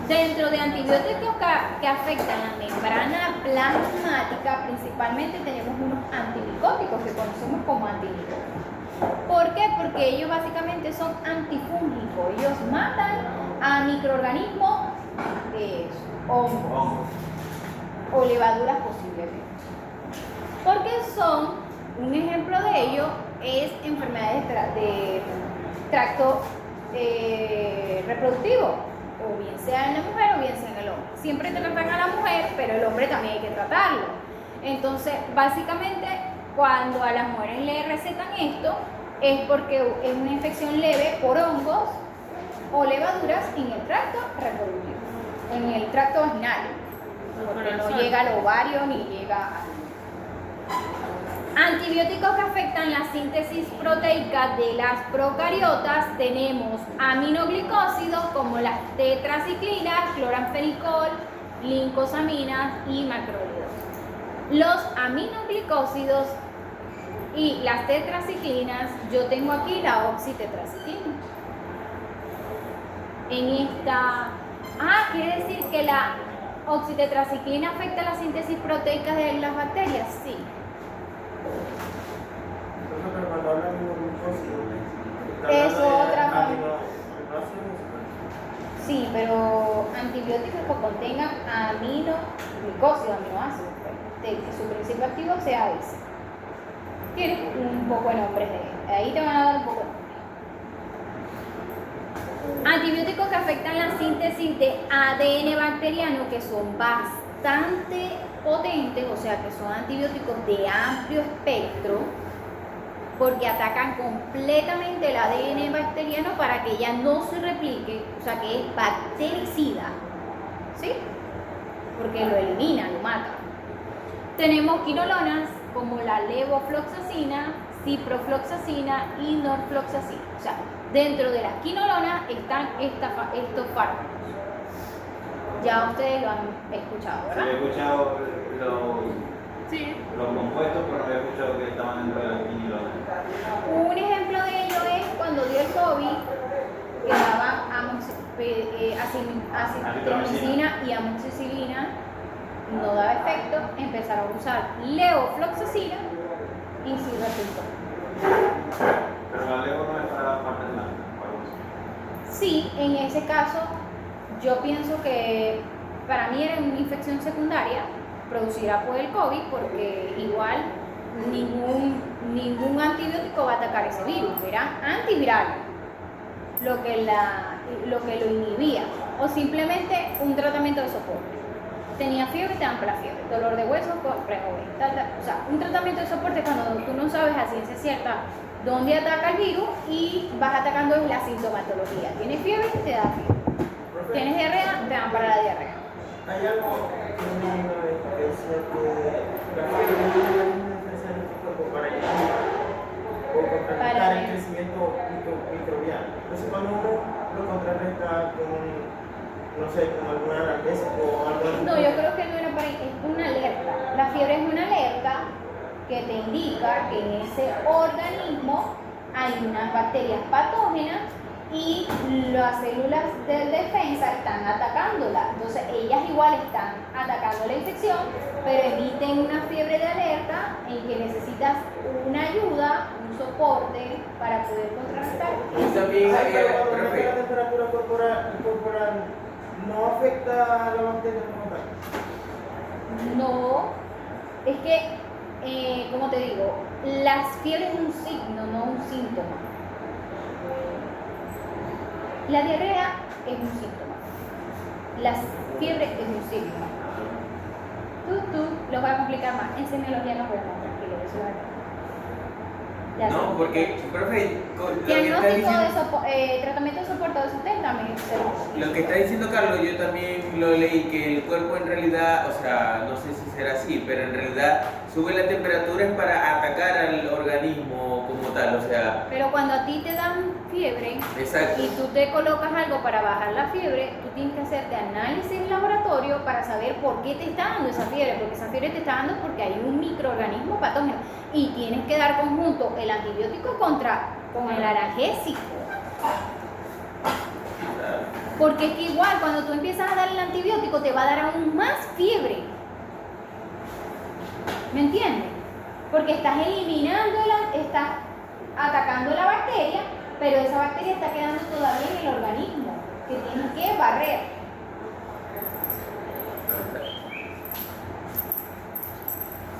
Dentro de antibióticos que afectan la membrana plasmática, principalmente tenemos unos antimicóticos que conocemos como antimicóticos. ¿Por qué? Porque ellos básicamente son antifúngicos. Ellos matan a microorganismos, hongos o levaduras posiblemente. Porque son, un ejemplo de ello es enfermedades de tracto reproductivo, o bien sea en la mujer o bien sea en el hombre. Siempre tratan a la mujer, pero el hombre también hay que tratarlo. Entonces, básicamente, cuando a las mujeres le recetan esto, es porque es una infección leve por hongos o levaduras en el tracto reproductivo, en el tracto vaginal, porque no llega al ovario ni llega a... Antibióticos que afectan la síntesis proteica de las procariotas tenemos aminoglicósidos como las tetraciclinas, cloranfenicol, lincosaminas y macrólidos. Los aminoglicósidos y las tetraciclinas, yo tengo aquí la oxitetraciclina. En esta... quiere decir que la oxitetraciclina afecta la síntesis proteica de las bacterias, sí. Pero cuando hablan de glucósido, Es está hablando de otra forma. aminoácidos. Sí, pero antibióticos que contengan aminoglicósidos, aminoácidos, pues, de que su principio activo sea ese. Tiene un poco de nombres de ahí te van a dar un poco de nombres. Antibióticos que afectan la síntesis de ADN bacteriano, que son bastante potentes, o sea que son antibióticos de amplio espectro, porque atacan completamente el ADN bacteriano para que ya no se replique, o sea que es bactericida, ¿sí? Porque lo elimina, lo mata. Tenemos quinolonas como la levofloxacina, ciprofloxacina y norfloxacina. O sea, dentro de las quinolonas están estos fármacos. Ya ustedes lo han escuchado, Sí, ¿verdad? he escuchado Sí. los compuestos, pero no había escuchado que estaban dentro de las quinilonas. Un ejemplo de ello es cuando dio el COVID, que daba acitromicina y amoxicilina, no daba efecto, empezaron a usar levofloxacina y sí resultó. Pero la levo no es para la parte blanca, para eso. Sí, en ese caso, yo pienso que para mí era una infección secundaria producida por el COVID, porque igual ningún antibiótico va a atacar ese virus, era antiviral lo que lo inhibía, o simplemente un tratamiento de soporte. Tenía fiebre, te dan para la fiebre, dolor de huesos, prejoven, o sea, un tratamiento de soporte cuando tú no sabes a ciencia cierta dónde ataca el virus y vas atacando la sintomatología. Tienes fiebre, te da fiebre. Tienes diarrea, te dan para la diarrea. Hay algo que me decía que la fiebre no es necesario en tu cuerpo para ayudar o contrarrestar el crecimiento microbiano. Entonces, cuando uno lo contrarresta con, no sé, con algún analgésico o algo así. No, yo creo que no era para es una alerta. La fiebre es una alerta que te indica que en ese organismo hay unas bacterias patógenas y las células de defensa están atacándola. Entonces ellas igual están atacando la infección pero emiten una fiebre de alerta en que necesitas una ayuda, un soporte para poder contrarrestar. Y también Ay, pero cuando aumenta profe, la temperatura corporal, ¿no afecta a la bacteria como tal? No, es que, como te digo, las fiebres es un signo, no un síntoma. La diarrea es un síntoma. La fiebre es un signo. Lo voy a complicar más. En semiología no voy a más tranquilo, eso es verdad. Ya sé. no, porque, profe, con lo que está Diagnóstico diciendo, de tratamiento de soporte de sustentame. lo que está diciendo Carlos, yo también lo leí, que el cuerpo en realidad, o sea, no sé si será así, pero en realidad sube la temperatura es para atacar al organismo como tal, o sea, Pero cuando a ti te dan fiebre exacto. y tú te colocas algo para bajar la fiebre, tú tienes que hacerte análisis en laboratorio para saber por qué te está dando esa fiebre, porque esa fiebre te está dando porque hay un microorganismo patógeno y tienes que dar conjunto el antibiótico con el analgésico. Porque es que igual cuando tú empiezas a dar el antibiótico te va a dar aún más fiebre. ¿Me entiendes? Porque estás estás atacando la bacteria, pero esa bacteria está quedando todavía en el organismo, que tienes que barrer.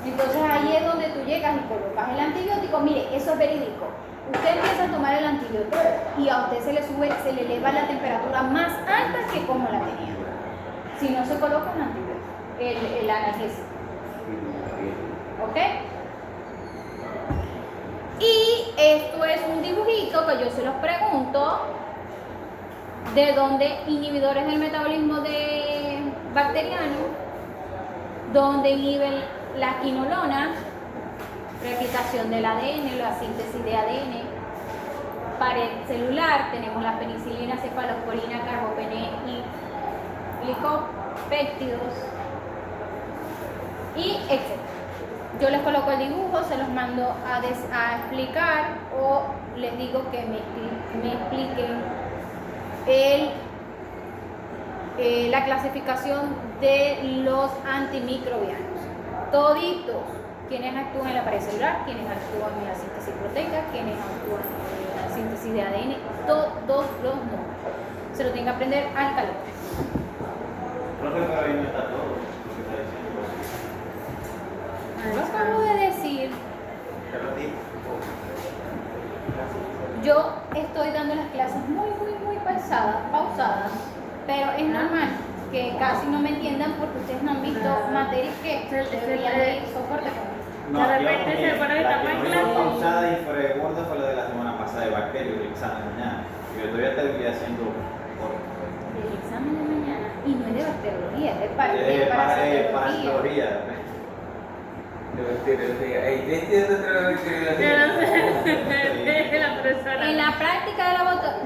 Entonces ahí es donde tú llegas y colocas el antibiótico. Mire, eso es verídico. Usted empieza a tomar el antibiótico y a usted se le eleva la temperatura más alta que como la tenía. Si no se coloca el antibiótico, el analgésico. ¿Ok? Y esto es un dibujito que yo se los pregunto, de donde inhibidores del metabolismo bacteriano, donde inhiben la quinolona, replicación del ADN, la síntesis de ADN, pared celular, tenemos la penicilina, cefalosporina, carbapenem y glicopéptidos, y etc. Yo les coloco el dibujo, se los mando a explicar o les digo que me expliquen la clasificación de los antimicrobianos. Toditos, quienes actúan en la pared celular, quienes actúan en la síntesis proteica, quienes actúan en la síntesis de ADN, todos los nombres. Se lo tienen que aprender al calor. Profe, pero ahí no está todo lo que está diciendo. Lo acabo de decir. Ya lo dije. Yo estoy dando las clases muy pausadas, pero es normal que casi no me entiendan porque ustedes no han visto materias que deberían de ir soporte conmigo. No, De aquí repente vamos se bien. pone el La que tamaño no de la hizo foto. pausada y fue gorda fue la de la semana pasada de bacterias, el examen mañana. Yo todavía estoy haciendo El examen de mañana, y no es de bacteriología, es de parasitología. parasitología. De bacteriología. Ey, ¿te entiendes otra Yo no bacteriología? sé, la profesora. En la práctica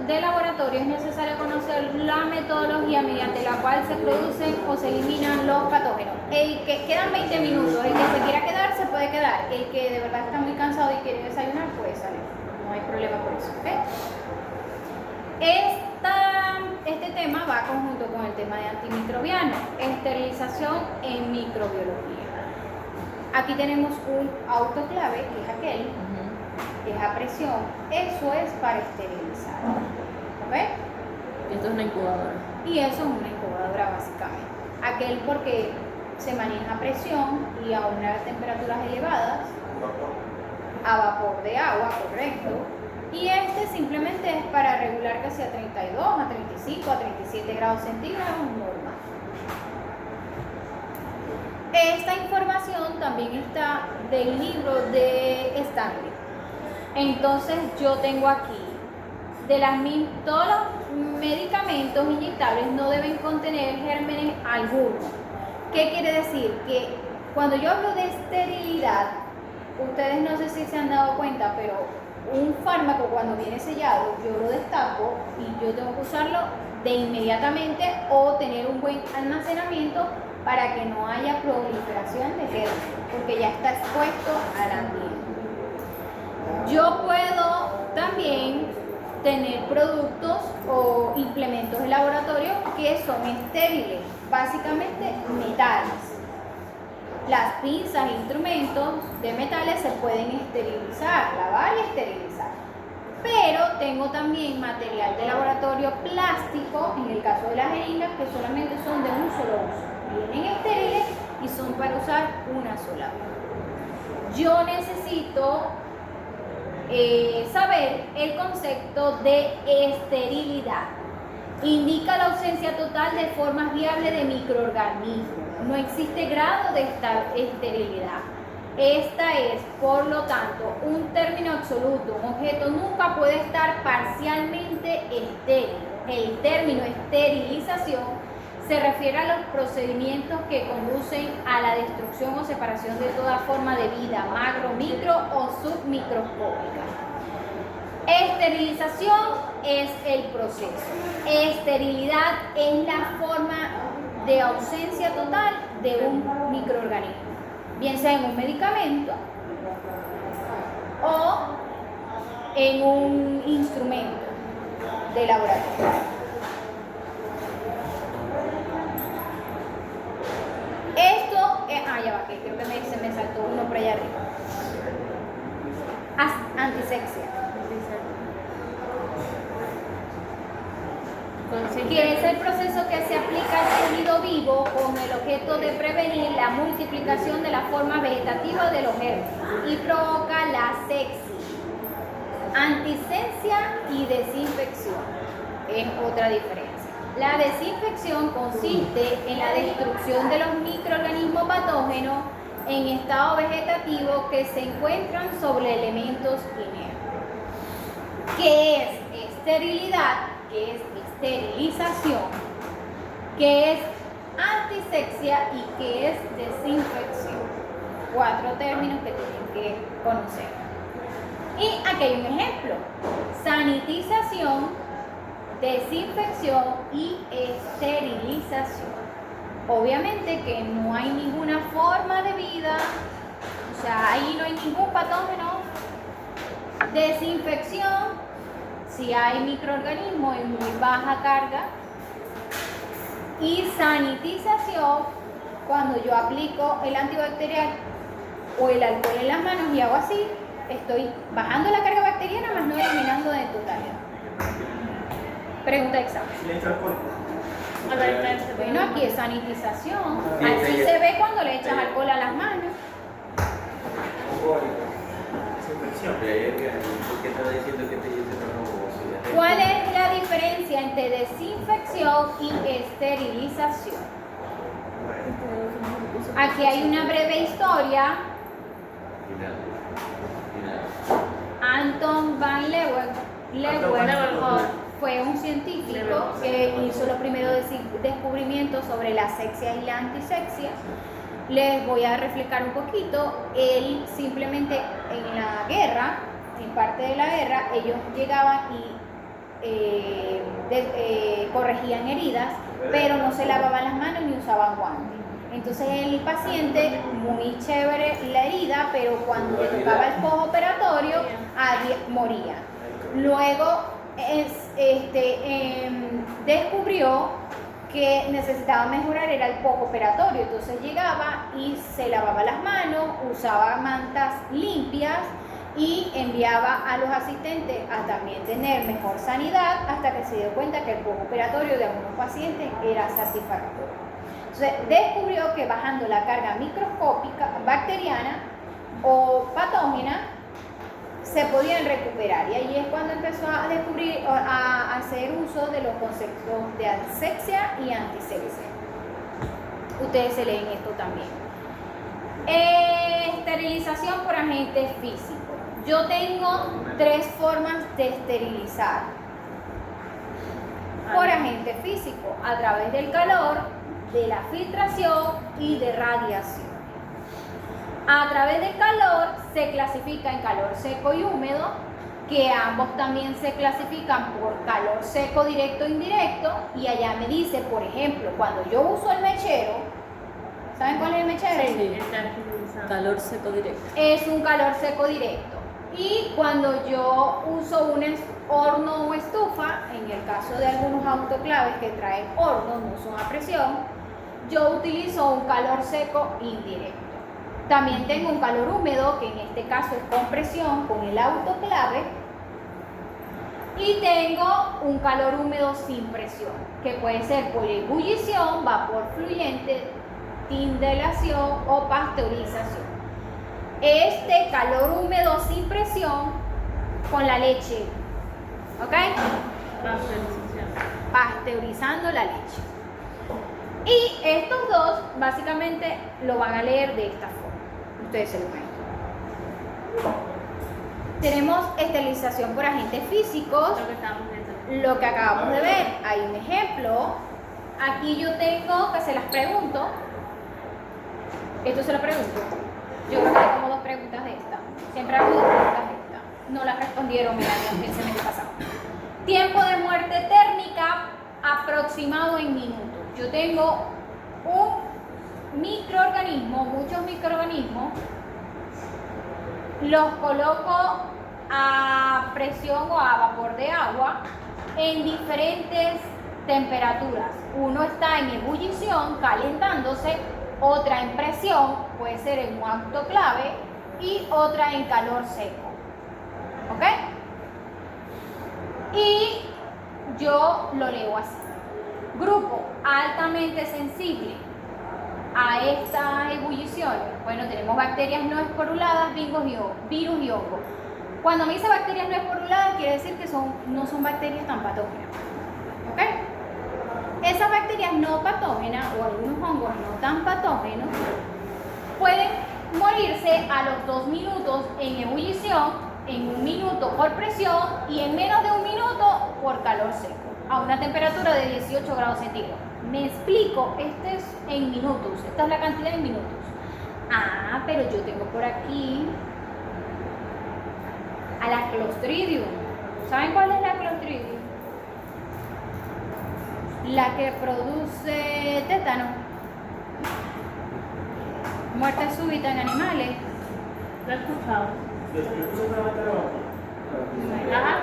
de laboratorio es necesario conocer la metodología mediante la cual se producen o se eliminan los patógenos. El que quedan 20 minutos, el que se quiera quedar se puede quedar, el que de verdad está muy cansado y quiere desayunar puede salir, no hay problema por eso, ¿ok? Este tema va conjunto con el tema de antimicrobianos, esterilización en microbiología. Aquí tenemos un autoclave, que es aquel, que es a presión, eso es para esterilizar, ¿ok? Esto es una incubadora. Y eso es una incubadora básicamente. Aquel porque se maneja a presión y a unas temperaturas elevadas, a vapor de agua, correcto. Y este simplemente es para regular que sea 32, a 35, a 37 grados centígrados normal. Esta información también está del libro de Stanley. Entonces yo tengo aquí, todos los medicamentos inyectables no deben contener gérmenes algunos. ¿Qué quiere decir? Que cuando yo hablo de esterilidad, ustedes no sé si se han dado cuenta, pero un fármaco cuando viene sellado, yo lo destapo y yo tengo que usarlo de inmediatamente o tener un buen almacenamiento para que no haya proliferación de gérmenes, porque ya está expuesto al ambiente. Yo puedo también tener productos o implementos de laboratorio que son estériles, básicamente metales. Las pinzas e instrumentos de metales se pueden esterilizar, lavar y esterilizar. Pero tengo también material de laboratorio plástico, en el caso de las jeringas, que solamente son de un solo uso. Vienen estériles y son para usar una sola vez. Yo necesito saber el concepto de esterilidad. Indica la ausencia total de formas viables de microorganismos. No existe grado de esterilidad. Esta es, por lo tanto, un término absoluto. Un objeto nunca puede estar parcialmente estéril. El término esterilización se refiere a los procedimientos que conducen a la destrucción o separación de toda forma de vida, macro, micro o submicroscópica. Esterilización es el proceso. Esterilidad es la forma de ausencia total de un microorganismo, bien sea en un medicamento o en un instrumento de laboratorio. Esto es, ya va, que creo que se me saltó uno por allá arriba. Antisexia, que es el proceso que se aplica al tejido vivo con el objeto de prevenir la multiplicación de la forma vegetativa de los gérmenes y provoca la asepsia. Antisepsia y desinfección es otra diferencia. La desinfección consiste en la destrucción de los microorganismos patógenos en estado vegetativo que se encuentran sobre elementos inertes. ¿Qué es esterilidad? ¿Qué es esterilización? ¿Qué es antisepsia? ¿Y qué es desinfección? 4 términos que tienen que conocer. Y aquí hay un ejemplo: sanitización, desinfección y esterilización. Obviamente que no hay ninguna forma de vida, o sea, ahí no hay ningún patógeno. Desinfección, si hay microorganismos en muy baja carga. Y sanitización, cuando yo aplico el antibacterial o el alcohol en las manos y hago así, estoy bajando la carga bacteriana, más no eliminando de totalidad. Pregunta de examen. Si le echo alcohol. Bueno, aquí es sanitización. Sí, Así sí, se ve cuando le echas alcohol a las manos. Desinfección. ¿Por qué estaba diciendo que te dice no? ¿Cuál es la diferencia entre desinfección y esterilización? Aquí hay una breve historia. Anton van Leeuwenhoek fue un científico que hizo los primeros descubrimientos sobre la asepsia y la antisepsia. Les voy a reflejar un poquito. Él simplemente en la guerra, en parte de la guerra, ellos llegaban y corregían heridas, pero no se lavaban las manos ni usaban guantes. Entonces el paciente, muy chévere la herida, pero cuando le tocaba el postoperatorio, moría. Luego descubrió que necesitaba mejorar era el postoperatorio, entonces llegaba y se lavaba las manos, usaba mantas limpias y enviaba a los asistentes a también tener mejor sanidad, hasta que se dio cuenta que el postoperatorio de algunos pacientes era satisfactorio. Entonces descubrió que bajando la carga microscópica bacteriana o patógena se podían recuperar, y ahí es cuando empezó a descubrir, a hacer uso de los conceptos de asepsia y antisepsia. Ustedes se leen esto también. Esterilización por agente físico. Yo tengo 3 formas de esterilizar por agente físico: a través del calor, de la filtración y de radiación. A través del calor se clasifica en calor seco y húmedo, que ambos también se clasifican por calor seco directo e indirecto, y allá me dice, por ejemplo, cuando yo uso el mechero, ¿saben cuál es el mechero? Sí. Calor seco directo. Es un calor seco directo. Y cuando yo uso un horno o estufa, en el caso de algunos autoclaves que traen horno, no son a presión, yo utilizo un calor seco indirecto. También tengo un calor húmedo, que en este caso es compresión con el autoclave. Y tengo un calor húmedo sin presión, que puede ser por ebullición, vapor fluyente, tindelación o pasteurización. Este calor húmedo sin presión con la leche, ¿ok? Pasteurizando la leche. Y estos dos básicamente lo van a leer de esta forma. Ustedes se lo ven. Tenemos esterilización por agentes físicos, Lo que estábamos viendo. lo que acabamos de ver. Hay un ejemplo. Aquí yo tengo que se las pregunto. Esto se lo pregunto. Yo creo que hay como dos preguntas de esta. Siempre hago dos preguntas de esta. No las respondieron el semestre pasado. Tiempo de muerte térmica aproximado en minutos. Yo tengo un microorganismo, muchos microorganismos. Los coloco a presión o a vapor de agua en diferentes temperaturas. Uno está en ebullición, calentándose, otra en presión, puede ser en un autoclave, y otra en calor seco. ¿Ok? Y yo lo leo así. Grupo altamente sensible a estas ebulliciones. Bueno, tenemos bacterias no esporuladas, virus y hongos. Cuando me dice bacterias no esporuladas, quiere decir que no son bacterias tan patógenas. ¿Ok? Esas bacterias no patógenas o algunos hongos no tan patógenos pueden morirse a los 2 minutos en ebullición, en 1 minuto por presión y en menos de 1 minuto por calor seco, a una temperatura de 18 grados centígrados. Me explico, este es en minutos, esta es la cantidad en minutos. Ah, pero yo tengo por aquí a la Clostridium. ¿Saben cuál es la Clostridium? La que produce tétano, muerte súbita en animales. Lo he escuchado. Bueno, Ajá,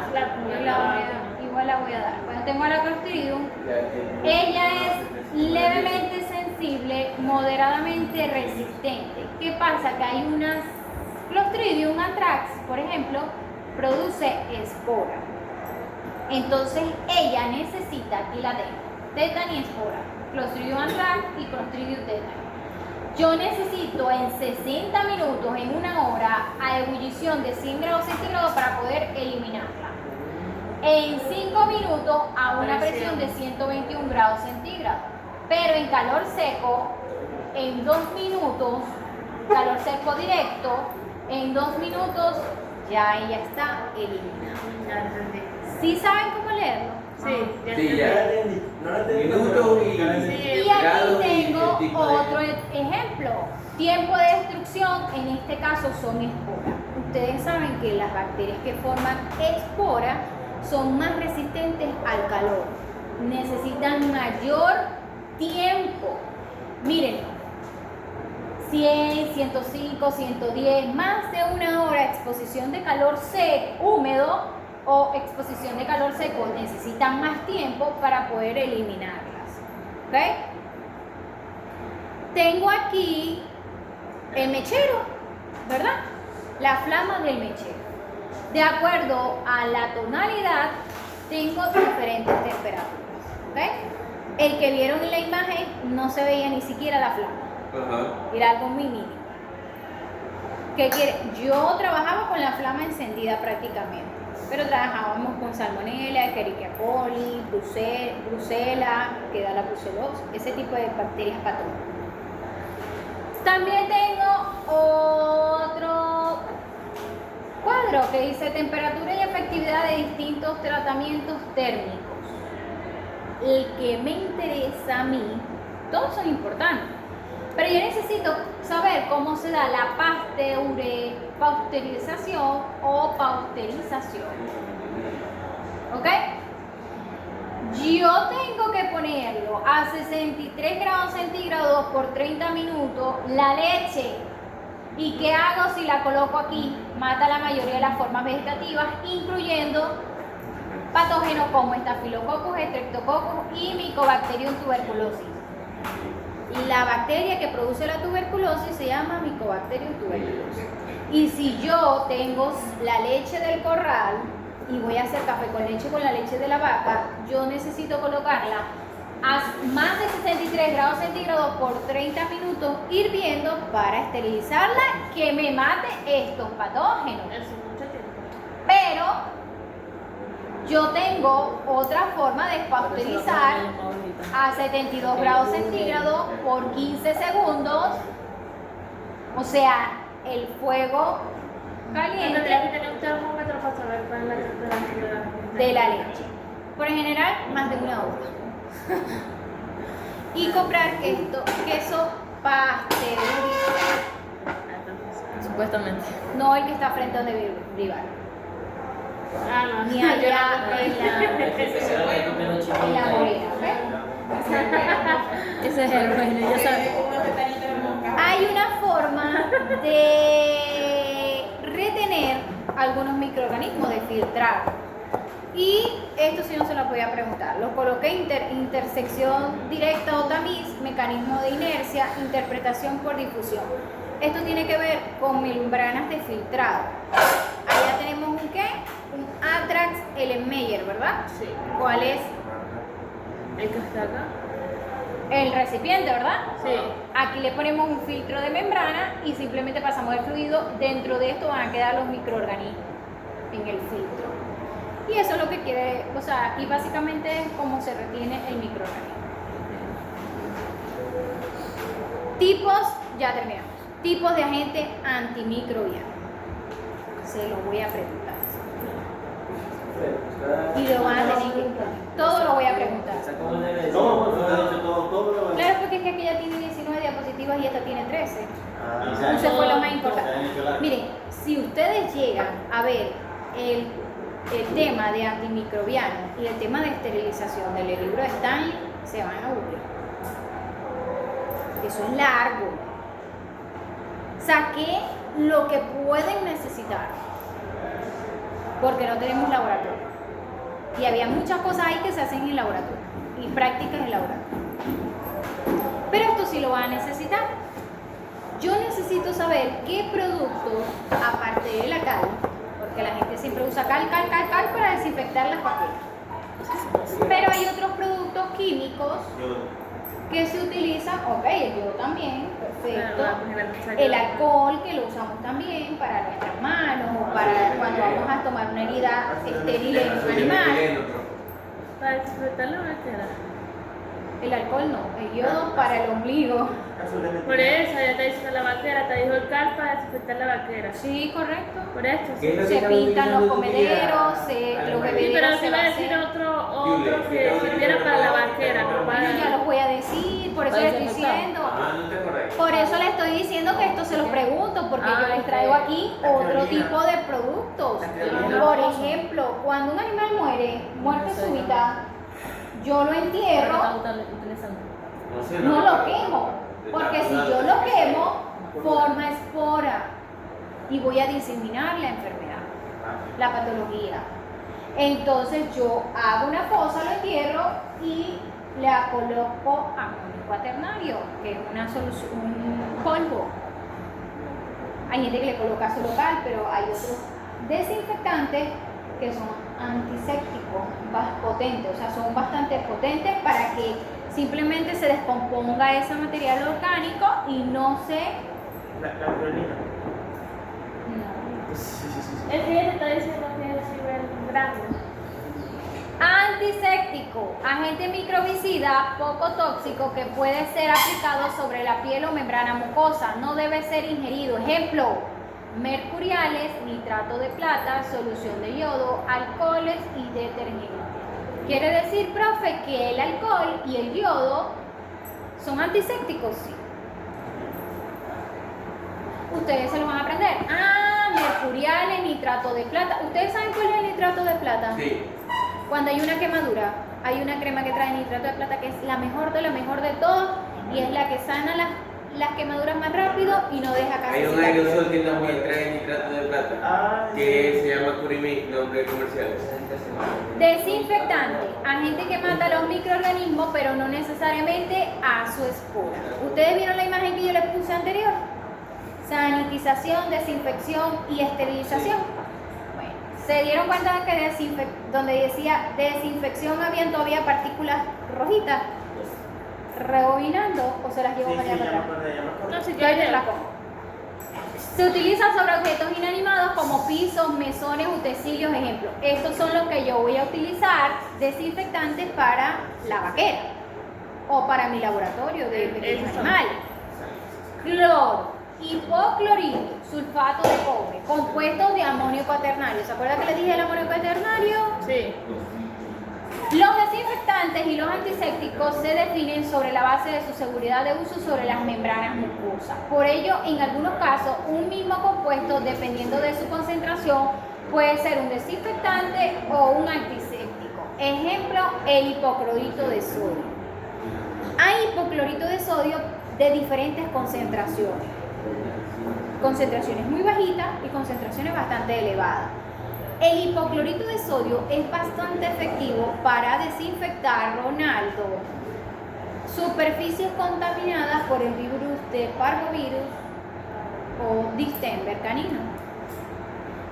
igual la voy a dar. Bueno, tengo a la Clostridium. Ella es levemente sensible, moderadamente resistente. ¿Qué pasa? Que hay unas Clostridium anthrax, por ejemplo, produce espora. Entonces ella necesita, aquí la tengo, tétano y espora, Clostridium anthrax y Clostridium tetani. Yo necesito en 60 minutos, en 1 hora, a ebullición de 100 grados centígrados para poder eliminarla. En 5 minutos a una presión de 121 grados centígrados. Pero en calor seco, en 2 minutos, calor seco directo, en 2 minutos ya ella está eliminada. Ya entendí. ¿Sí saben cómo leerlo? Sí, ya Sí, entendí. ya. No la entendí. Minutos y Y grados aquí y tengo el tipo de- otro ejemplo. Tiempo de destrucción, en este caso son esporas. Ustedes saben que las bacterias que forman esporas son más resistentes al calor. Necesitan mayor tiempo. Miren, 100, 105, 110, más de 1 hora exposición de calor seco, húmedo o exposición de calor seco, necesitan más tiempo para poder eliminarlas. ¿Ok? Tengo aquí el mechero, ¿verdad? La flama del mechero. De acuerdo a la tonalidad, tengo diferentes temperaturas. ¿Ok? El que vieron en la imagen no se veía ni siquiera la flama. Ajá. Era algo muy mínimo. ¿Qué quiere? Yo trabajaba con la flama encendida prácticamente, pero trabajábamos con salmonella, Escherichia coli, brucela, que da la brucelosis, ese tipo de bacterias patógenas. También tengo otro cuadro que dice temperatura y efectividad de distintos tratamientos térmicos. El que me interesa a mí, todos son importantes, pero yo necesito saber cómo se da la pasteurización o pasteurización. ¿Ok? Yo tengo que ponerlo a 63 grados centígrados por 30 minutos la leche. ¿Y qué hago si la coloco aquí? Mata la mayoría de las formas vegetativas, incluyendo patógenos como Staphylococcus, Streptococcus y Mycobacterium tuberculosis. La bacteria que produce la tuberculosis se llama Mycobacterium tuberculosis. Y si yo tengo la leche del corral y voy a hacer café con leche con la leche de la vaca, yo necesito colocarla a más de 63 grados centígrados por 30 minutos hirviendo para esterilizarla, que me mate estos patógenos. Eso es mucho tiempo. Pero yo tengo otra forma de pasteurizar a 72 grados centígrados por 15 segundos. O sea, el fuego Tendría que caliente tener un termómetro para saber cuál es la temperatura de la leche. Por en general, más de una hora. Y comprar queso pasteurizado. Supuestamente. No el que está frente a donde viva. Ah, no. Ni Yo allá no en la morena, ¿ves? Ese es el bueno, ya sabes. Hay una forma de retener algunos microorganismos, de filtrar. Y esto sí no se lo voy a preguntar. Los coloqué intersección directa o tamiz, mecanismo de inercia, interpretación por difusión. Esto tiene que ver con membranas de filtrado. Allá tenemos un ¿qué? Un Atrax Ellenmeyer, ¿verdad? Sí. ¿Cuál es? El que está acá. El recipiente, ¿verdad? Sí. Aquí le ponemos un filtro de membrana y simplemente pasamos el fluido. Dentro de esto van a quedar los microorganismos en el filtro. Y eso es lo que quiere, o sea, y básicamente es cómo se retiene el microorganismo. Tipos, ya terminamos. Tipos de agente antimicrobiano. Se lo voy a preguntar. Y lo van a tener que... Todo lo voy a preguntar. Claro, porque es que aquella tiene 19 diapositivas y esta tiene 13. Eso fue lo más importante. Miren, si ustedes llegan a ver el tema de antimicrobiano y el tema de esterilización del libro de Stanley, se van a aburrir. Eso es largo. Saqué lo que pueden necesitar, porque no tenemos laboratorio. Y había muchas cosas ahí que se hacen en laboratorio y prácticas en laboratorio. Pero esto sí lo van a necesitar. Yo necesito saber qué productos, aparte de la cal, porque la gente siempre usa cal para desinfectar las paquetas. Pero hay otros productos químicos que se utilizan, ok, el yodo también, perfecto. El alcohol, que lo usamos también para nuestras manos, o para cuando vamos a tomar una herida estéril en un animal. Para desinfectar la vaquera. El alcohol no, el yodo para el ombligo. Por eso, ya te diciendo la vaquera, te dijo el cal para desinfectar la vaquera. Sí, correcto. Por esto. ¿Qué es lo Se que pintan estamos los comederos, los Sí, pero bebederos te se iba a van a decir hacer. otro que sirviera para la vaquera, no Yo para... ya los voy a decir, por eso le estoy diciendo. No te correcto. Por eso le estoy diciendo que esto se los pregunto, porque yo les traigo aquí otro tipo de productos. Por ejemplo, cuando un animal muere, muerte súbita, yo lo entierro, no lo quemo, porque si yo lo quemo, forma espora y voy a diseminar la enfermedad, la patología. Entonces yo hago una fosa, lo entierro y le coloco amonio cuaternario, que es una solución, un polvo. Hay gente que le coloca solo cal, pero hay otros desinfectantes que son antisépticos, potentes, o sea, son bastante potentes para que simplemente se descomponga ese material orgánico y no se... La clorina. No. El que ella te está diciendo que es nivel grande. Antiséptico, agente microbicida poco tóxico que puede ser aplicado sobre la piel o membrana mucosa, no debe ser ingerido. Ejemplo, mercuriales, nitrato de plata, solución de yodo, alcoholes y detergentes. Quiere decir, profe, que el alcohol y el yodo son antisépticos, sí. Ustedes se lo van a aprender. Mercuriales, nitrato de plata. ¿Ustedes saben cuál es el nitrato de plata? Sí. Cuando hay una quemadura, hay una crema que trae nitrato de plata que es la mejor de todo y es la que sana las quemaduras más rápido y no deja casi Hay un cicatrices. aerosol que también trae nitrato de plata, Ah, que se llama Curimi, nombre comercial. Desinfectante, agente que mata a los microorganismos, pero no necesariamente a su espora. ¿Ustedes vieron la imagen que yo les puse anterior? Sanitización, desinfección y esterilización. Bueno, se dieron cuenta de que donde decía desinfección habían todavía partículas rojitas. Rebobinando o se las llevo sí, para sí, allá ya me para atrás. acordé, ya me acordé. No, sí, Ya ya, te la pongo. Se utilizan sobre objetos inanimados como pisos, mesones, utensilios, ejemplo. Estos son los que yo voy a utilizar desinfectantes para la vaquera o para mi laboratorio de pequeños Esos son. animales. Cloro, hipoclorito, sulfato de cobre, compuestos de amonio cuaternario. ¿Se acuerdan que les dije el amonio cuaternario? Sí. Los desinfectantes y los antisépticos se definen sobre la base de su seguridad de uso sobre las membranas mucosas. Por ello, en algunos casos, un mismo compuesto, dependiendo de su concentración, puede ser un desinfectante o un antiséptico. Ejemplo, el hipoclorito de sodio. Hay hipoclorito de sodio de diferentes concentraciones. Concentraciones muy bajitas y concentraciones bastante elevadas. El hipoclorito de sodio es bastante efectivo para desinfectar, Ronaldo, superficies contaminadas por el virus de parvovirus o distemper canino.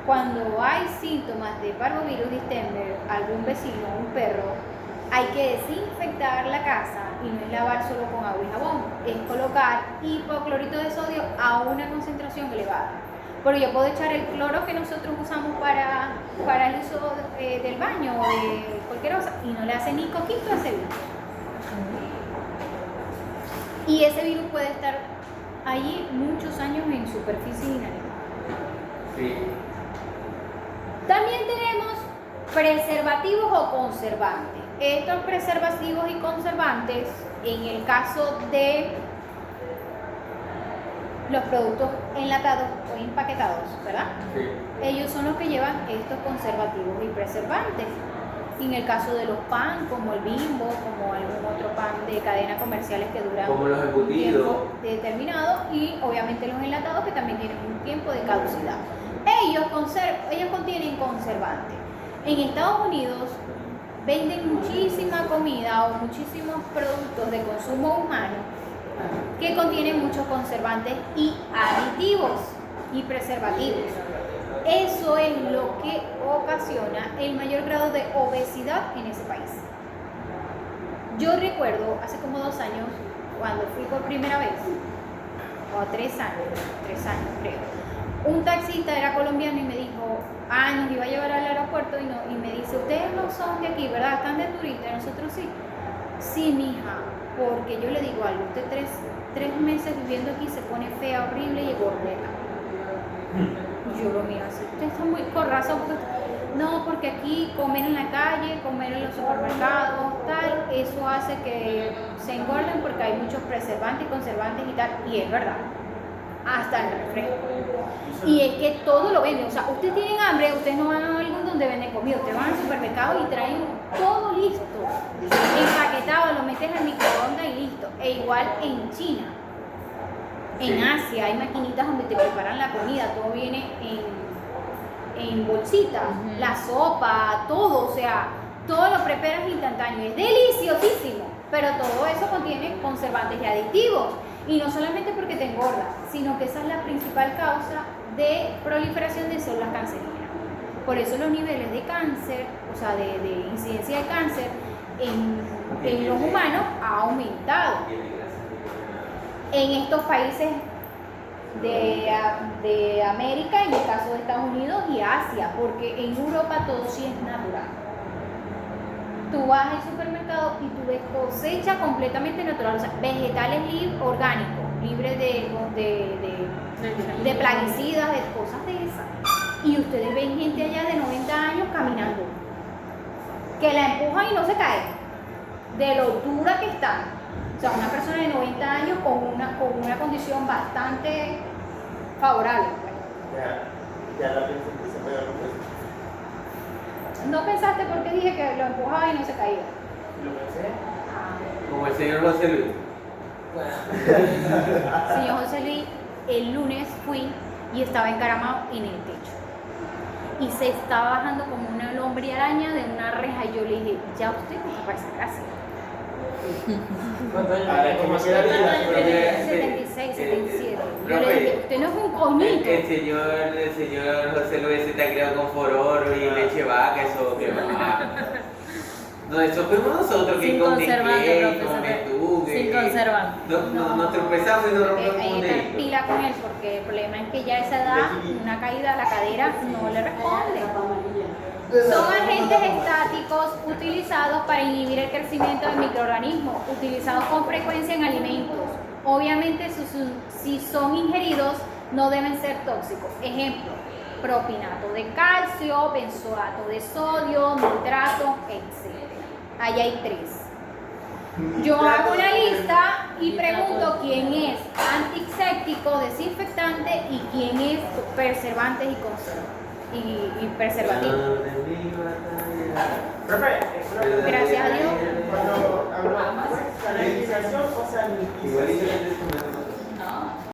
Cuando hay síntomas de parvovirus, distemper, algún vecino, un perro, hay que desinfectar la casa y no es lavar solo con agua y jabón, es colocar hipoclorito de sodio a una concentración elevada. Pero yo puedo echar el cloro que nosotros usamos para el uso del baño o de cualquier cosa y no le hace ni coquito a ese virus. Y ese virus puede estar allí muchos años en superficie inanimada. Sí. También tenemos preservativos o conservantes. Estos preservativos y conservantes, en el caso de los productos enlatados o empaquetados, ¿verdad? Sí. Ellos son los que llevan estos conservativos y preservantes. En el caso de los pan, como el Bimbo, como algún otro pan de cadena comerciales que duran Como los un embutidos. tiempo determinado, y obviamente los enlatados que también tienen un tiempo de caducidad. Ellos contienen conservantes. En Estados Unidos venden muchísima comida o muchísimos productos de consumo humano que contienen muchos conservantes y aditivos y preservativos. Eso es lo que ocasiona el mayor grado de obesidad en ese país. Yo recuerdo hace como 2 años, cuando fui por primera vez, o 3 años creo, un taxista era colombiano y me dijo, nos iba a llevar al aeropuerto y me dice, ustedes no son de aquí, ¿verdad? Están de turista, nosotros sí. Sí, mija, porque yo le digo algo, usted 3 meses viviendo aquí se pone fea, horrible y gordeta. Yo lo miro así, usted está muy con razón, no, porque aquí comer en la calle, comer en los supermercados, tal, eso hace que se engorden porque hay muchos preservantes y conservantes y tal, y es verdad, hasta el refresco. Y es que todo lo venden, o sea, ustedes tienen hambre, ustedes no van a algún donde venden comida, ustedes van al supermercado y traen todo listo, empaquetado, lo metes al microondas y listo. E igual en China, en Asia hay maquinitas donde te preparan la comida, todo viene en bolsitas, la sopa, todo, o sea, todo lo preparas instantáneo, es deliciosísimo, pero todo eso contiene conservantes y aditivos. Y no solamente porque te engorda, sino que esa es la principal causa de proliferación de células cancerígenas. Por eso los niveles de cáncer, o sea, de incidencia de cáncer en los humanos ha aumentado. En estos países de América, en el caso de Estados Unidos y Asia, porque en Europa todo sí es natural. Tú vas al supermercado y tú ves cosecha completamente natural, o sea, vegetales orgánicos, libres de plaguicidas, de cosas de esas. Y ustedes ven gente allá de 90 años caminando, que la empujan y no se cae, de lo dura que está. O sea, una persona de 90 años con una condición bastante favorable. Ya la pensé que se pega los pesos. ¿No pensaste por qué dije que lo empujaba y no se caía? Lo pensé. Como el señor José Luis. Señor José Luis, el lunes fui y estaba encaramado en el techo. Y se estaba bajando como una lombre araña de una reja. Y yo le dije, ya usted no está para esa casa. ¿Cuántos años A ver, tiene? ¿cómo ¿Cómo queda queda vida? vida? Pero- 76, 77. Yo profe, le dije, usted no es un coñito. el señor José Luis se te ha criado con fororo y leche vaca, eso que va. No, eso fuimos nosotros que Sin con conservante, Neclé, profesor. con Betugue. Sin conservante. Nos tropezamos y nos rompemos Hay un que estar dedito. pila con él porque el problema es que ya a esa edad una caída a la cadera no le responde. Son agentes estáticos utilizados para inhibir el crecimiento del microorganismo, utilizados con frecuencia en alimentos. Obviamente, si son ingeridos, no deben ser tóxicos. Ejemplo, propinato de calcio, benzoato de sodio, nitrato, etc. Ahí hay 3. Yo hago una lista y pregunto quién es antiséptico, desinfectante y quién es preservantes y preservativo. Profe, Gracias a Dios. cuando hablamos de sanitización o sanitización.